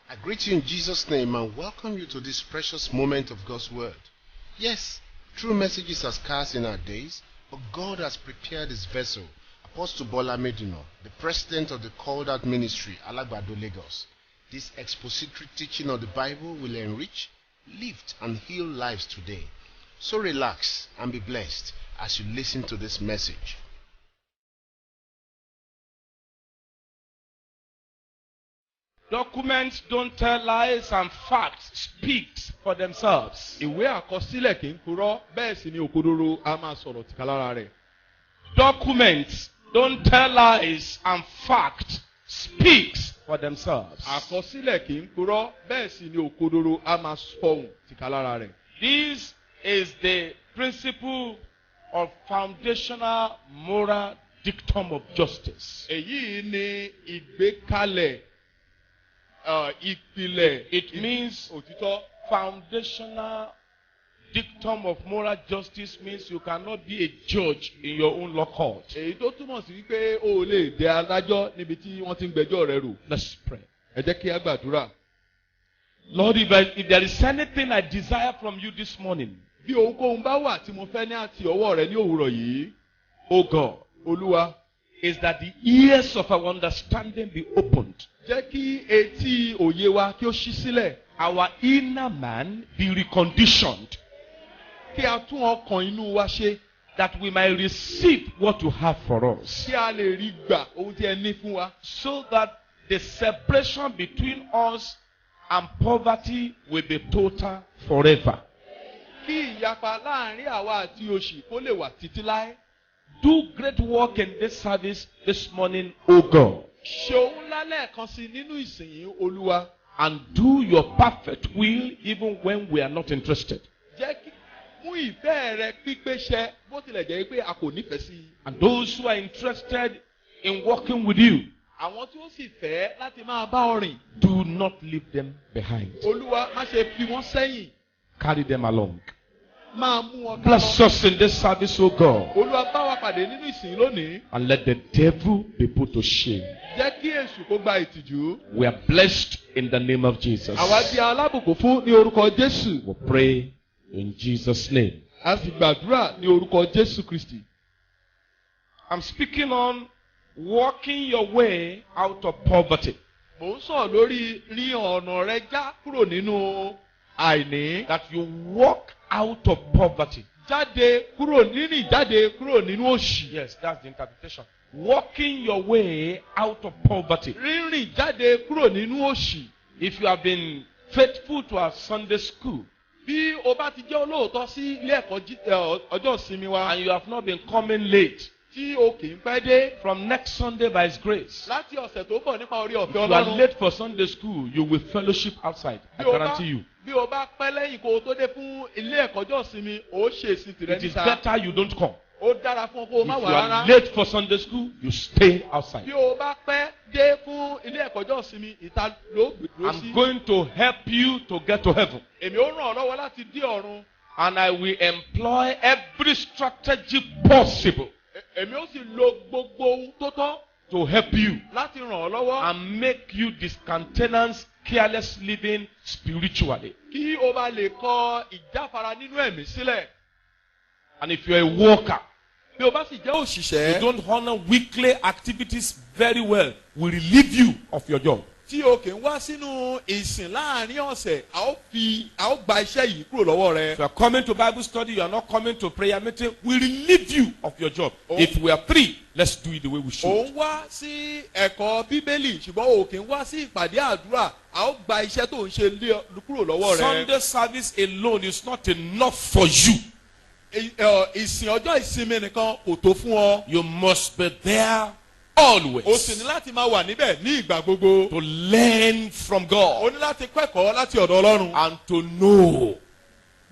I greet you in Jesus' name and welcome you to this precious moment of God's Word. Yes, true messages are scarce in our days, but God has prepared His vessel, Apostle Bola Medino, the president of the Called Out Ministry, Alagbado, Lagos. This expository teaching of the Bible will enrich, lift, and heal lives today. So relax and be blessed as you listen to this message. Documents don't tell lies and facts speak for themselves. Ìwé àkọsílẹ̀ kì í purọ́, bẹ́ẹ̀ sì ni òkodoro a máa sọ̀rọ̀ tìkálára rẹ̀. Documents don't tell lies and facts speak for themselves. Àkọsílẹ̀ kì í purọ́, bẹ́ẹ̀ sì ni òkodoro a máa sọ̀hún tìkálára rẹ̀. This is the principle of foundational moral dictum of justice. Èyí ni ìgbékalẹ̀ ìpìlẹ̀. It means òtítọ́. Foundational dictum of moral justice means you cannot be a judge in your own law court. Èyí tó túmọ̀ sí wípé o ò lè dẹ adájọ́ níbi tí wọ́n ti ń gbẹ́jọ́ rẹ rò. Let's pray. Ẹ jẹ́ kí a gbàdúrà. Lord, if there is anything I desire from you this morning, Bí ohunkóhun bá wà tí mo fẹ́ ní àti ọwọ́ rẹ ní òwúrọ̀ yìí, O God, Olúwa, is that the ears of our understanding be opened. jẹ́ kí etí òye wa kí ó ṣí sílẹ̀. Our inner man be reconditioned, Kí a tún ọkàn inú wa ṣe. that we might receive what you have for us, Kí a lè rí gbà ohun tí ẹ ní fún wa. so that the separation between us and poverty will be total forever. Kí ìyapa láàrin àwa àti òṣì kó lè wà títí láé. Do great work in this service this morning, O God, Ṣe ohun ńlá lẹ́ẹ̀kan sí nínú ìsìn yìí, Olúwa. and do your perfect will even when we are not interested. Jẹ́ kí mú ìfẹ́ rẹ pípé ṣẹ bó tilẹ̀ jẹ́ pé a kò nífẹ̀ẹ́ sí i. And those who are interested in working with you, Àwọn tí ó sì fẹ́ láti máa bá ọ rìn. do not leave them behind. Olúwa má ṣe fi wọ́n sẹ́yìn. Carry them along. Máa mú wọn ká Bless lọ. us in this service, O God, Olúwa bá wa pàdé nínú ìsìn lónìí. and let the devil be put to shame. Jẹ́ kí èṣù kó gba ìtìjú. We are blessed in the name of Jesus. Àwa di alábùkún fún ní orúkọ Jésù. We pray in Jesus' name. A sì gbàdúrà ní orúkọ Jésù Kristì. I'm speaking on walking your way out of poverty. Mò ń sọ̀rọ̀ lórí rí ọ̀nà rẹ já kúrò nínú àìní. That you walk out of poverty. Jáde kúrò nínú òṣì. Yes, that's the interpretation. Walking your way out of poverty. Rírìn jáde kúrò nínú òṣì. If you have been faithful to our Sunday school, Bí o bá ti jẹ́ olóòótọ́ sí ilé ẹ̀kọ́ ọjọ́ ìsinmi wa. and you have not been coming late, Tí o kì í pẹ́ dé. from next Sunday by His grace, Láti ọ̀sẹ̀ tó bọ̀ nípa orí if ọ̀fẹ́ you are Ọlọ́run. late for Sunday school, you will fellowship outside. I guarantee you. Bí o bá pẹ́ lẹ́yìn kó o tó dé fún ilé ẹ̀kọ́ ọjọ́ ìsinmi, o ṣe èsì tìrẹ It is níta. better you don't come. Ó dára fún ọ kó o If má you wà are rárá. late for Sunday school, you stay outside. Bí o bá pẹ́ dé fún ilé ẹ̀kọ́ ọjọ́ ìsinmi, ìta ló gbèdúró sí. I'm going to help you to get to heaven. Èmi ó ràn ọ́ lọ́wọ́ láti dé ọ̀run. And I will employ every strategy possible Èmi ó sì lo gbogbo ohun tó tọ́ to help you láti ràn ọ́ lọ́wọ́. and make you discountenance careless living spiritually. Kí o bá lè kọ ìjáfara nínú ẹ̀mí sílẹ̀. And if you're a worker, Bí o bá sì jẹ́ you òṣìṣẹ́. don't honor weekly activities very well, will relieve you of your job. Tí o kì í wá sínú ìsìn láàrin ọ̀sẹ̀, a ó gba iṣẹ́ yìí kúrò lọ́wọ́ rẹ. If you are coming to Bible study, you are not coming to prayer meeting, we relieve you of your job. Oh. If we are free, let's do it the way we Ò should. ń wá sí ẹ̀kọ́ Bíbélì ṣùgbọ́n o kì í wá sí ìpàdé àdúrà, a ó gba iṣẹ́ tó ń ṣe kúrò lọ́wọ́ rẹ. Sunday service alone is not enough for you. Ìsìn ọjọ́ ìsinmi nìkan kò tó fún ọ. You must be there always O sì ní láti máa wà níbẹ̀ ní ìgbà gbogbo. to learn from O God ní láti kẹ́kọ̀ọ́ láti ọ̀dọ̀ Ọlọ́run. and to know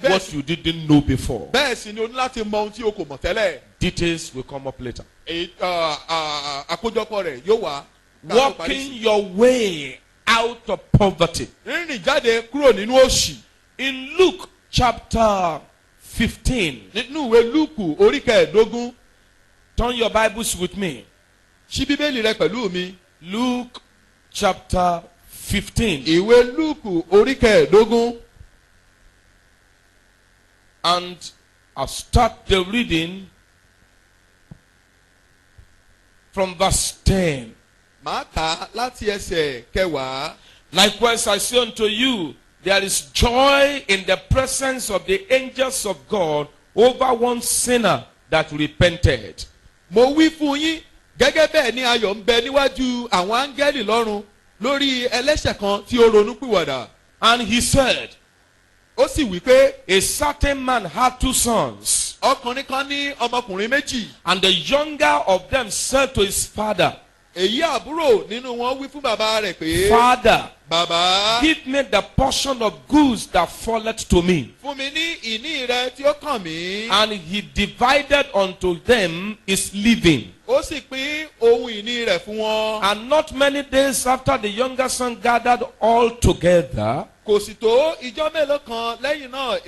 Bẹ́ẹ̀ what sì- you didn't know before. Bẹ́ẹ̀ sì ni o ní láti mọ ohun tí o kò mọ̀ tẹ́lẹ̀. Details will come up later. Àkójọpọ̀ rẹ̀ yóò wá. Walking your way out of poverty. Rírìn jáde kúrò nínú òṣì. In Luke chapter 15, Nínú ìwé Lúùkù orí kẹẹ̀ẹ́dógún. turn your Bibles with me. Ṣí Bíbélì rẹ pẹ̀lú mi. Luke chapter 15. ìwé lúùkù orí kẹẹ̀ẹ́dógún. And I'll start the reading from verse 10. màá kà á láti ẹsẹ̀ kẹwàá. Likewise, I say unto you, there is joy in the presence of the angels of God over one sinner that repented. mo wí fún yín gẹ́gẹ́ bẹ́ẹ̀ ni ayọ̀ ń bẹ níwájú àwọn áńgẹ́lì lọ́run lórí ẹlẹ́ṣẹ̀ kan tí ó ronúpìwàdà. And he said, ó sì wí pé a certain man had 2 sons, ọkùnrin kan ní ọmọkùnrin méjì. and the younger of them said to his father, èyí àbúrò nínú wọn wí fún bàbá rẹ̀ pé Father, bàbá give me the portion of goods that falleth to me. fún mi ní ìní rẹ tí ó kàn mí. And he divided unto them his living. ó sì pín ohun ìní rẹ̀ fún wọn. And not many days after, the younger son gathered all together kò sì tó ìjọ mélòó kan lẹ́yìn náà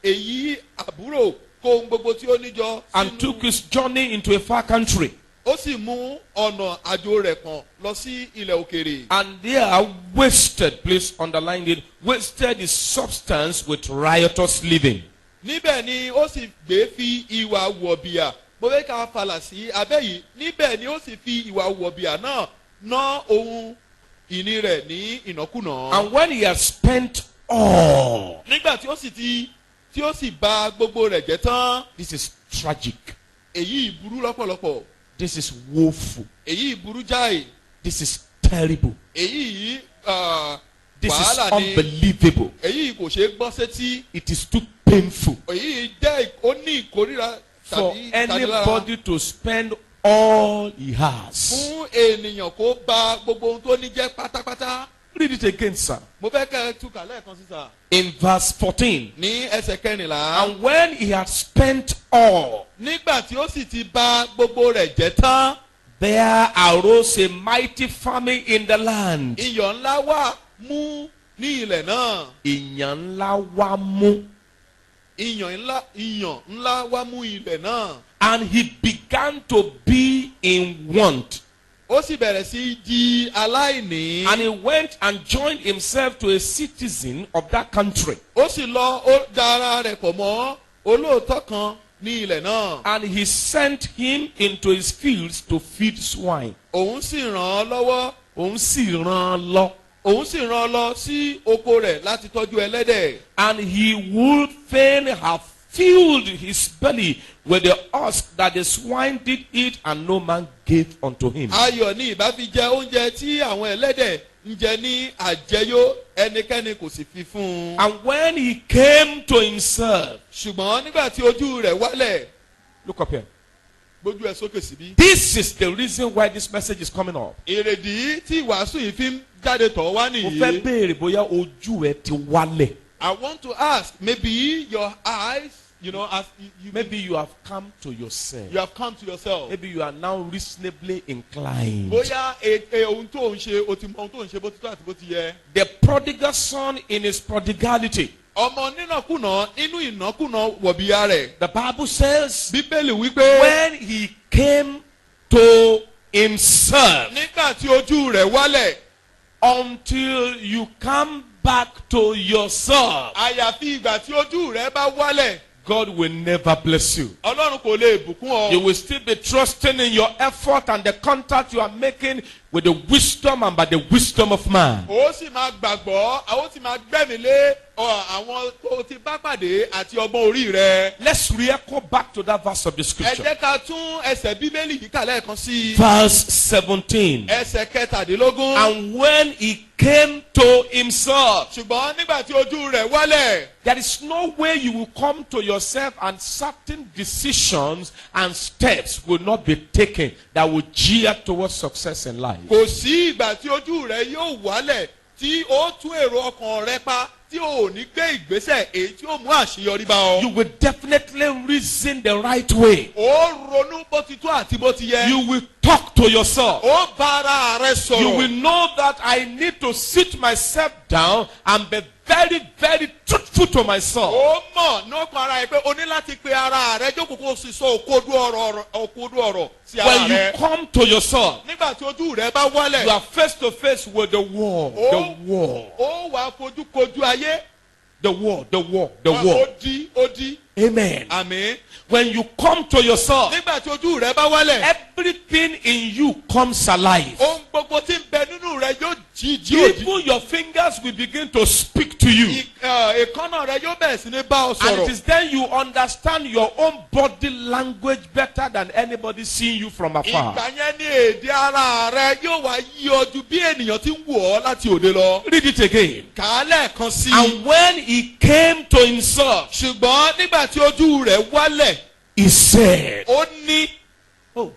èyí àbúrò kó ohun gbogbo tí ó níjọ and took his journey into a far country, ó sì mú ọ̀nà àjò rẹ̀ kàn lọ sí ilẹ̀ òkèèrè. and there wasted, please underline it, wasted his substance with riotous living. níbẹ̀ ni ó sì gbé fi ìwà wọ̀bìà mo fẹ́ ká falà sí abẹ́ yìí níbẹ̀ ni ó sì fi ìwà wọ̀bìà náà ná ohun ìní rẹ̀ ní ìnákúnà. And when he had spent all, nígbà tí ó sì bà gbogbo rẹ̀ jẹ́ tán. this is tragic, èyí burú lọ́pọ̀lọpọ̀. this is woeful, èyí burú jáì. this is terrible, èyí this is wàhálà ni. unbelievable, èyí kò ṣeé gbọ́ sétí. it is too painful èyí jẹ́ ó ní ìkórìíra for tàbí ìtanilára. anybody to spend all he has. fún ènìyàn kó bà gbogbo ohun tó ní jẹ́ pátápátá. Read it again, sir. mo fẹ́ kẹ́ ẹ túkà lẹ́ẹ̀kan sísà. In verse 14. ní ẹsẹ̀ kẹrìnlá. And when he had spent all, nígbà tí ó sì ti bà gbogbo rẹ̀ jẹ́ tán. there arose a mighty famine in the land. iyọ̀ ńlá wá mú ní ilẹ̀ náà. Ìyàn ńlá wá mú. iyọ̀ ńlá wá mú ilẹ̀ náà. And he began to be in want. ó sì bẹ̀rẹ̀ sí í di aláìní. And he went and joined himself to a citizen of that country. ó sì lọ ó da ara rẹ̀ pọ̀ mọ́ olóòótọ́ kan ní ilẹ̀ náà. And he sent him into his fields to feed swine. òun sì ràn án lọ́wọ́. Òun sì rán an lọ. òun sì rán an lọ sí oko rẹ̀ láti tọ́jú ẹlẹ́dẹ̀. And he would fain have filled his belly with the husk that the swine did eat, and no man gave unto him. ayọ̀ ni ìbá fi jẹ oúnjẹ tí àwọn ẹlẹ́dẹ̀ ń jẹ ní àjẹyó ẹnikẹ́ni kò sì fi fún un. And when he came to himself, ṣùgbọ́n nígbà tí ojú rẹ̀ wálẹ̀. look up here. gbójú ẹ sókè síbí. This is the reason why this message is coming up. èrèdí tí ìwàásù yìí fi ń jáde tọ̀ wá Mo fẹ́ nìyí. béèrè bóyá ojú ẹ ti wálẹ̀. I want to ask, maybe your eyes, as you Maybe you have come to yourself. you have come to yourself. Maybe you are now reasonably inclined. bóyá ohun tó ń ṣe o ti mọ ohun tó ń ṣe bó ti tó àti bó ti yẹ. The prodigal son in his prodigality. ọmọ nínàkúnà nínú ìnákúnà wọ̀bìyà rẹ̀. The Bible says, bíbélì wípé. when he came to himself, nígbà tí ojú rẹ̀ wálẹ̀. until you come back to yourself, àyàfi ìgbà tí ojú rẹ̀ bá wálẹ̀. God will never bless you. ọlọ́run kò lè bùkún ọ. You will still be trusting in your effort and the contact you are making with the wisdom and by the wisdom of man. ó sì máa gbàgbọ́ ó sì máa gbẹ́mi lé àwọn tó ti bá pàdé àti ọgbọ́n orí rẹ̀. Let's re-echo back to that verse of the ẹ scripture. jẹ́ ká tún ẹsẹ̀ bíbélì yìí kà lẹ́ẹ̀kan sí i. Verse 17. ẹsẹ̀ kẹtàdínlógún. And when he came to himself, ṣùgbọ́n nígbà tí ojú rẹ̀ wálẹ̀. there is no way you will come to yourself and certain decisions and steps will not be taken that will gear towards success in life. kò sí ìgbà tí ojú rẹ̀ yóò wálẹ̀ tí ó tún èrò ọkàn rẹ̀ pa tí ò ní gbé ìgbésẹ̀ èyí tí ó mú àṣeyọrí bá You ọ. will definitely reason the right way. Ó ronú bó ti tó àti bó ti yẹ. You will talk to yourself. Ó bá ara rẹ You will sọ̀rọ̀. know that I need to sit myself down and be very, very truthful to myself. Ó mọ̀ lọ́kàn ara ẹ pé o ní láti pe ara rẹ jókòó kó o sì sọ òkodo ọ̀rọ̀ sí ara When you rẹ. come to yourself, Nígbà tí ojú rẹ bá you wálẹ̀, are face to face with the world. The world. ó wàá fojú kojú ayé. The world. The world. The Ó world. di. Amen. Àmín. When you come to yourself, Nígbà tí ojú rẹ bá wálẹ̀, everything in you comes alive. ohun gbogbo tí ń bẹ nínú rẹ yóò jí òjì. Even your fingers will begin to speak to you. Èékánná rẹ yóò bẹ̀rẹ̀ sí ní bá ọ And it sọ̀rọ̀. is then you understand your own body language better than anybody seeing you from afar. Ìgbà yẹn ní èdè ara rẹ yóò wá yí ọ ju bí ènìyàn ti ń wò ọ́ láti òde lọ. Read it again. Kà á lẹ́ẹ̀kan sí i. And when he came to himself, Ṣùgbọ́n nígbà tí ojú rẹ̀ wálẹ̀, he said, ó ní. Oh,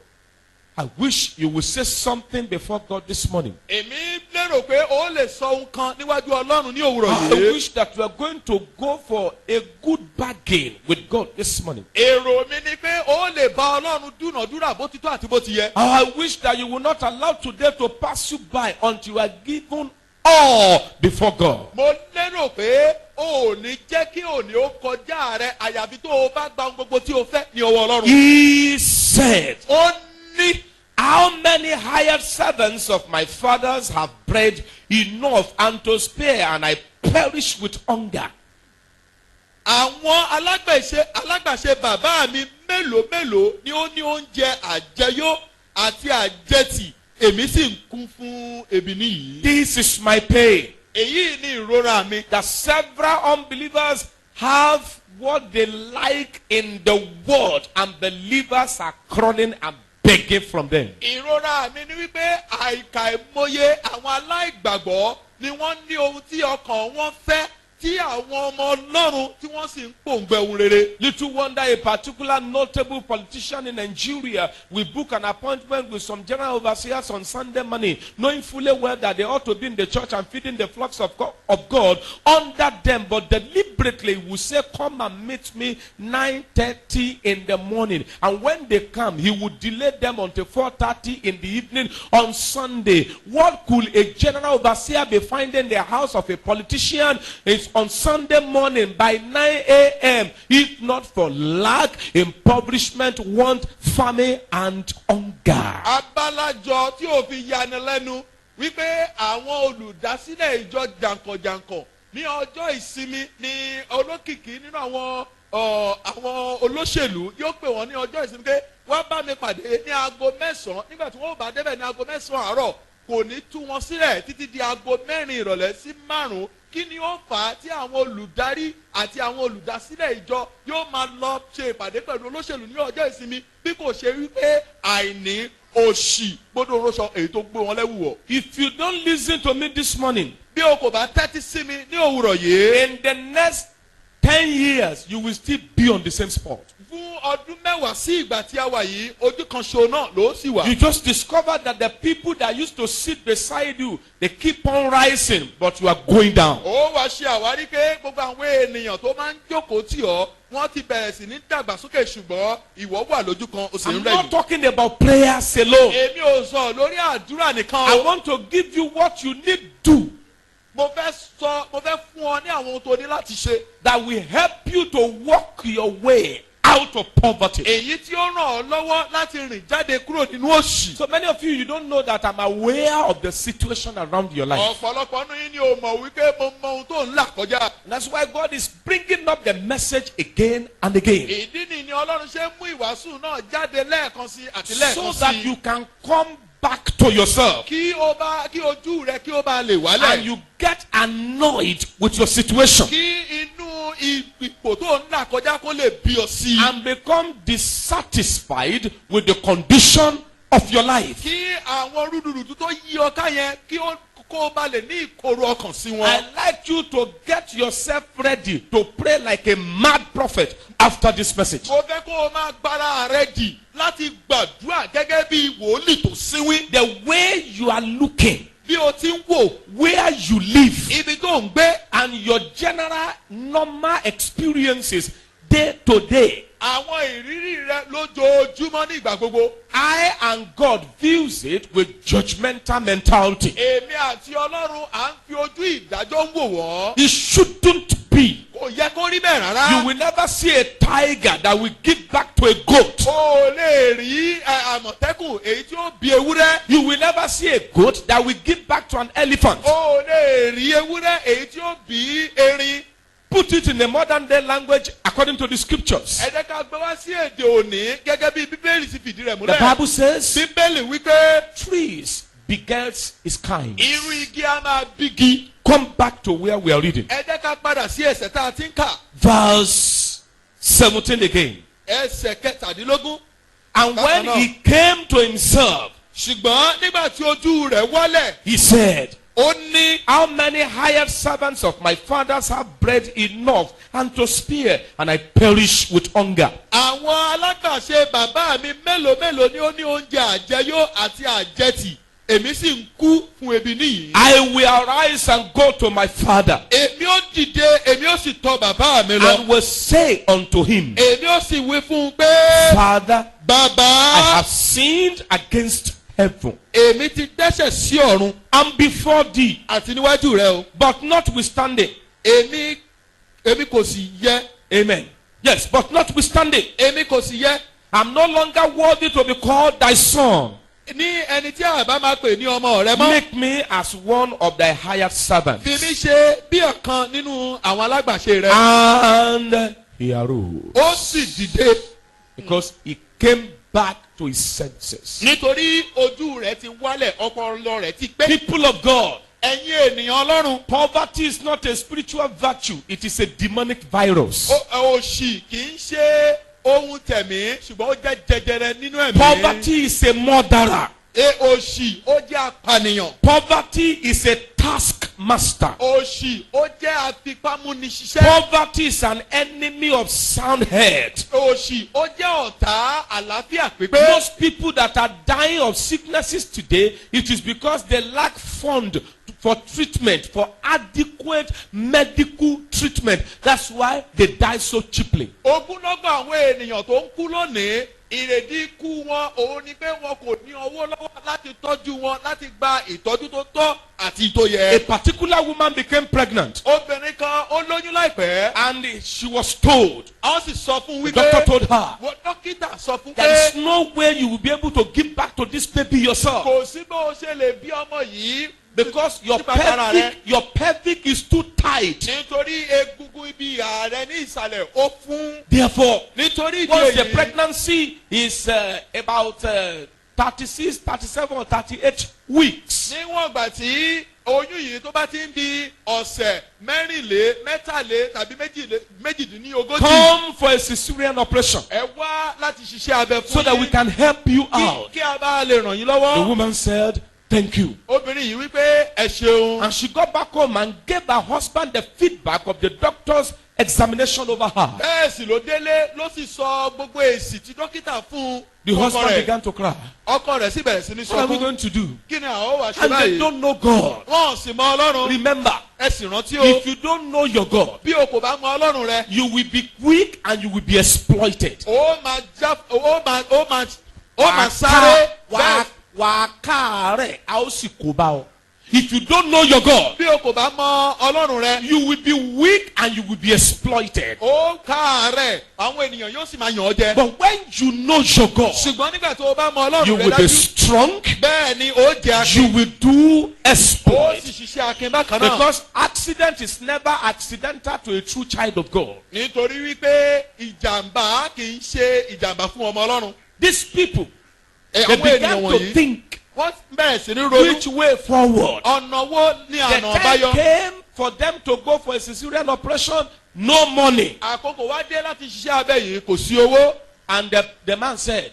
I wish you would say something before God this morning. Èmi lérò pé ó lè sọ ohun kan níwájú Ọlọ́run ní òwúrọ̀ I yìí. wish that you are going to go for a good bargain with God this morning. Èrò mi ni pé ó lè bá Ọlọ́run dúnàdúrà bó ti tó àti bó ti yẹ. I wish that you will not allow today to pass you by until you are given all before God. Mo lérò pé o ò ní jẹ́ kí òní ó kọjá rẹ àyàfi tó o bá gba ohun gbogbo tí o fẹ́ ní ọwọ́ Ọlọ́run. He said, Ó ní. how many hired servants of my fathers have bread enough and to spare, and I perish with hunger? Àwọn alágbàṣe bàbá mi mélòó ni ó ní oúnjẹ àjẹyó àti àjẹtì èmi sì ń kún fún ebi nìyí. This is my pain. Èyí ni ìrora mi. That several unbelievers have what they like in the world, and believers are crawling and begging from them. Ìrora mi ni wípé àìkà ìmọye àwọn aláìgbàgbọ́ ni wọ́n ní ohun tí ọkàn wọn fẹ́ tí àwọn ọmọ Ọlọ́run tí wọ́n sì ń pòǹgbẹ ohun rere. Little wonder a particular notable politician in Nigeria will book an appointment with some general overseers on Sunday morning, knowing fully well that they ought to be in the church and feeding the flocks of God under them, but deliberately will say, come and meet me 9:30 in the morning. And when they come, he would delay them until 4:30 in the evening on Sunday. What could a general overseer be finding in the house of a politician is on Sunday morning by 9 a.m. if not for lack, impoverishment, want, famine, and hunger? Abálájọ tí ò fi yani lẹ́nu wípé àwọn olùdásílẹ̀ ìjọ jàǹkànjàǹkàn ní ọjọ́ ìsinmi ní olókìkí nínú àwọn olóṣèlú yóò pè wọ́n ní ọjọ́ ìsinmi pé wọ́n bá mi pàdé ní aago 9 nígbà tí wọ́n bá débẹ̀ ní aago 9 àárọ̀ kò ní tú wọn sílẹ̀ títí di aago 4 ìrọ̀lẹ́ sí 5. Kí ni ó fà á tí àwọn olùdarí àti àwọn olùdásílẹ̀ ìjọ yóò máa lọ ṣe ìpàdé pẹ̀lú olóṣèlú ní ọjọ́ ìsinmi bí kò ṣe wípé àìní òṣì gbọ́dọ̀ rọ́ṣọ èyí tó gbé wọn lẹ́wùwọ̀. If you don't listen to me this morning, Bí o kò bá tẹ́tí sí mi ní òwúrọ̀ yìí. in the next 10 years, you will still be on the same spot. Fún ọdún 10 sí ìgbà tí a wà yìí ojú kan ṣo náà ló sì wà. You just discovered that the people that used to sit beside you, they keep on rising, but you are going down. Ó wá ṣe àwárí pé gbogbo àwọn ènìyàn tó máa ń jókòó tì ọ́ wọ́n ti bẹ̀rẹ̀ sí ní dàgbàsókè ṣùgbọ́n ìwọ wà lójú kan o sì ń I'm rẹ̀ not yìí. talking about prayers alone. Èmi ò sọ lórí àdúrà nìkan I o. want to give you what you need to Mo fẹ́ fún ọ ní àwọn ohun tó ní láti ṣe. that will help you to walk your way out of poverty. Èyí tí ó ràn ọ́ lọ́wọ́ láti rìn jáde kúrò nínú òṣì. So many of you don't know that I'm aware of the situation around your life. Ọ̀pọ̀lọpọ̀ nínú yín ni o mọ̀ wípé mo mọ ohun tó ń là kọjá. And that's why God is bringing up the message again and again, Ìdí nìyí ni Ọlọ́run ṣe ń mú ìwàásù náà jáde lẹ́ẹ̀kan sí àti so lẹ́ẹ̀kan that sí. you can come back to yourself Kí ojú rẹ kí ó bá lè and wálẹ̀. you get annoyed with your situation Kí inú ipò tó ń là kọjá kó lè bí ọ sí. and become dissatisfied with the condition of your life. Kí àwọn rúdurùdu tó yí ọ ká yẹn kí kó bá lè ní ìkorò ọkàn sí wọn. I'd like you to get yourself ready to pray like a mad prophet after this message. Mo fẹ́ kó o máa gbára rẹ dì láti gbàdúrà gẹ́gẹ́ bí wòlíì tó síwí. The way you are looking, bí o ti ń wò where you live, ibi tó ń gbé and your general normal experiences day to day. àwọn ìrírí rẹ lójoojúmọ́ ní ìgbà gbogbo. I and God views it with judgmental mentality. èmi àti ọlọ́run à ń fi ojú ìdájọ́ ń wò wọ́n. It shouldn't be. kò yẹ kó rí bẹ́ẹ̀ rárá. You will never see a tiger that will give back to a goat. o lè rí àmọ̀tẹ́kùn èyí tí ó bí ewúrẹ́. You will never see a goat that will give back to an elephant. o lè rí ewúrẹ́ èyí tí ó bí erin. Put it in a modern day language according to the scriptures. ẹ jẹ́ ká gbé wá sí èdè òní gẹ́gẹ́ bí bíbélì ti fìdí rẹ̀ The múlẹ̀. Bible says bíbélì wípé trees begets its kind. irú igi a máa bígi. Come back to where we are reading. ẹ jẹ́ ká padà sí ẹsẹ̀ tá a ti ń kà. Verse 17 again. ẹsẹ̀ kẹtàdínlógún. And when he came to himself, ṣùgbọ́n nígbà tí ojú rẹ̀ wálẹ̀ he said, ó ní. how many hired servants of my fathers have bread enough and to spare, and I perish with hunger? àwọn alágbàṣe bàbá mi mélòó mélòó ni ó ní oúnjẹ àjẹyó àti àjẹtì èmi sì ń kú fún ebi níyì. I will arise and go to my father, èmi ó dìde èmi ó sì tọ̀ bàbá mi lọ. and will say unto him, èmi ó sì wí fún un pé. Father, bàbá I have sinned against heaven èmi ti dẹ́ṣẹ̀ sí ọ̀run and before thee, àti níwájú rẹ o. but notwithstanding. èmi kò sì yẹ. Amen. Yes, but notwithstanding, èmi kò sì yẹ. I'm no longer worthy to be called thy son. ní ẹni tí àbá máa pè ní ọmọ rẹ mọ́. Make me as one of thy hired servants. fi mí ṣe bí ọ̀kan nínú àwọn alágbàṣe rẹ. And he arose, ó sì dìde. because he came back to his senses. nítorí ojú rẹ̀ ti wálẹ̀ ọpọlọ rẹ̀ ti pé. People of God, ẹ̀yin ènìyàn ọlọ́run. poverty is not a spiritual virtue, it is a demonic virus. òṣì kì í ṣe ohun tẹ̀mí ṣùgbọ́n ó jẹ́ jẹjẹrẹ nínú ẹ̀mí. Poverty is a murderer. òṣì ó jẹ́ apànìyàn. Poverty is a taskmaster. òṣì ó jẹ́ afipámúniṣiṣẹ́. Poverty is an enemy of sound head. òṣì ó jẹ́ ọ̀tá àlàáfíà pípé. Most people that are dying of sicknesses today, it is because they lack fund for treatment, for adequate medical treatment. That's why they die so cheaply. ogúnlọ́gọ̀ àwọn ènìyàn tó ń kú lónìí ìrèdí ikú wọn òun ni pé wọn kò ní owó lọ́wọ́ láti tọ́jú wọn láti gba ìtọ́jú tó tọ́ àti tó A yẹ. particular woman became pregnant, obìnrin kan ó lóyún láìpẹ́. and she was told, àwọn sì sọ fún the wípé. doctor told her, wọ́n dókítà sọ fún there is pé. no way you will be able to give back to this baby yourself, kò sí bó o ṣe lè bí ọmọ yìí. because your nípa tara rẹ. pelvic is too tight. nítorí egungun ibi ìhà rẹ ní ìsàlẹ̀ ó fún. Therefore, nítorí ìdí once the èyí. pregnancy is about 36, 37 or 38 weeks, níwọ̀n ìgbà tí oyún yìí tó bá ti ń di ọ̀sẹ̀ mẹ́tàlé tàbí méjìdínlógójì. come for a cesarean operation ẹ wá láti ṣiṣẹ́ abẹ fún so that we can help you out. kí a bá lè ràn yín The lọ́wọ́. woman said, thank you. obìnrin yìí wípé ẹ ṣeun. And she got back home and gave her husband the feedback of the doctor's examination over her. bẹ́ẹ̀ sì ló délé ló sì sọ gbogbo èsì tí dókítà fún The ọkọ husband rẹ̀. began to cry. ọkọ rẹ̀ sì bẹ̀rẹ̀ sí ní What are we sọkún. going to do? kí ni àwọn wà ṣe And they báyìí. don't know God. wọn ò sì mọ ọlọ́run. Remember, ẹ sì rántí o. if you don't know your God, bí o kò bá mọ ọlọ́run rẹ. you will be weak and you will be exploited. ó máa sáré. bẹ́ẹ̀ Wàá káàárẹ̀, a ó sì kó bá ọ. If you don't know your God, bí o kò bá mọ ọlọ́run rẹ. you will be weak and you will be exploited. ó káàárẹ̀ àwọn ènìyàn yóò sì máa yàn ọ́ jẹ. But when you know your God, ṣùgbọ́n nígbà tó o bá mọ you ọlọ́run rẹ will be dájú. strong. bẹ́ẹ̀ ni ó jẹ akin. You will do ó exploit. sì ṣiṣẹ́ akin bákan náà. Because accident is never accidental to a true child of God. nítorí wípé ìjàmbá kì í ṣe ìjàmbá fún ọmọ ọlọ́run. These people, they àwọn began ènìyàn to wọ̀nyí think wọ́n bẹ̀rẹ̀ sí ní ronú. which way forward. ọ̀nà wo ni The àná time àbáyọ. came for them to go for a cesarean operation, no money. àkókò wá dé láti ṣiṣẹ́ abẹ yìí kò sí owó. And the man said,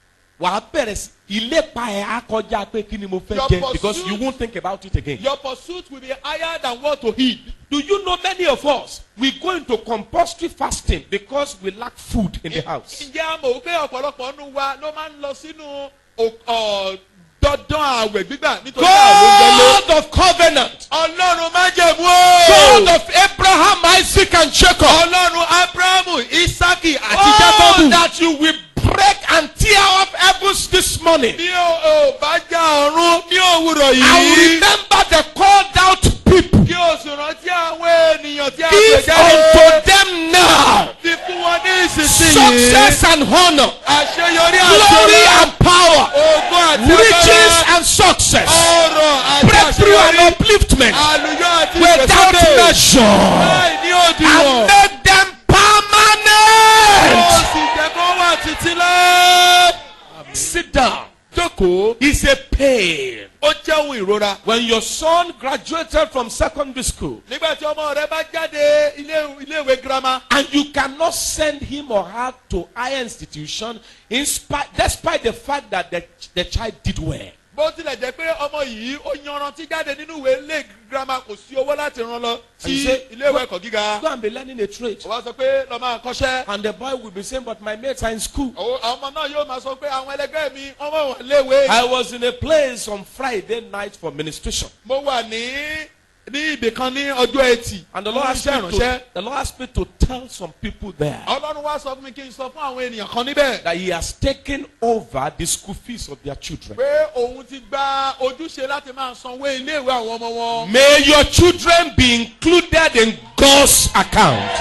wàá bẹ̀rẹ̀ sí ìlépa ẹ̀ á kọjá pé kí ni mo fẹ́ Your jẹ because pursuit- you won't think about it again. Your pursuit will be higher than what to eat. Do you know many of us we go into compulsory fasting because we lack food in the house. Ǹjẹ́ a mọ̀ wípé ọ̀pọ̀lọpọ̀ nínú wa ló máa ń lọ sínú dandan àwẹ̀ gbígbà nítorí àwọn oúnjẹ lé. God of covenant, Ọlọ́run májẹ̀mú God o. of Abraham, Isaac, and Jacob. Ọlọ́run Abrahamu, Isaki àti Oh, Jacobu. that you will break and tear off heavens this morning. Bí o bá já ọ̀run ní òwúrọ̀ And yìí. remember the called out people. Kí o sì rántí àwọn ènìyàn tí a pè Give jáde. unto them now Fi fún wọn ní ìsinsìnyí. success and honor, Àṣeyọrí glory àti and power, ògo àti riches and success, ọrọ̀ àti breakthrough and àṣeyọrí. upliftment Àlùyọ àti without ìgbésókè. measure, Láì ní and òdiwọ̀n. make them Ó permanent. sì jẹ́ kó wà títí lẹ́. Sit down. Jókòó. It's a pain. Ó jẹ́ ohun ìrora. When your son graduated from secondary school Nígbà tí ọmọ rẹ bá jáde iléèwé girama. and you cannot send him or her to higher institution despite the fact that the child did well. Bó tilẹ̀ jẹ́ pé ọmọ yìí ó yanrantí jáde nínú ìwé ilé girama kò sí owó láti rán lọ And you sí say, iléèwé ẹ̀kọ́ gíga. Go and be learning a trade. Ó wá sọ pé lọ máa kọ́ṣẹ́. And the boy will be saying, but my mates are in school. Àwọn ọmọ náà yóò máa sọ pé àwọn ẹlẹgbẹ́ mi wọ́n wà léèwé. I was in a place on Friday night for ministration. Mo wà ní ibì kan ní ọjọ́ Ẹtì. And the Lord asked me to tell some people there Ọlọ́run wá sọ fún mi kí n sọ fún àwọn ènìyàn kan níbẹ̀. that he has taken over the school fees of their children. Pé òun ti gba ojúṣe láti máa sanwó iléèwé àwọn ọmọ wọn. May your children be included in God's account.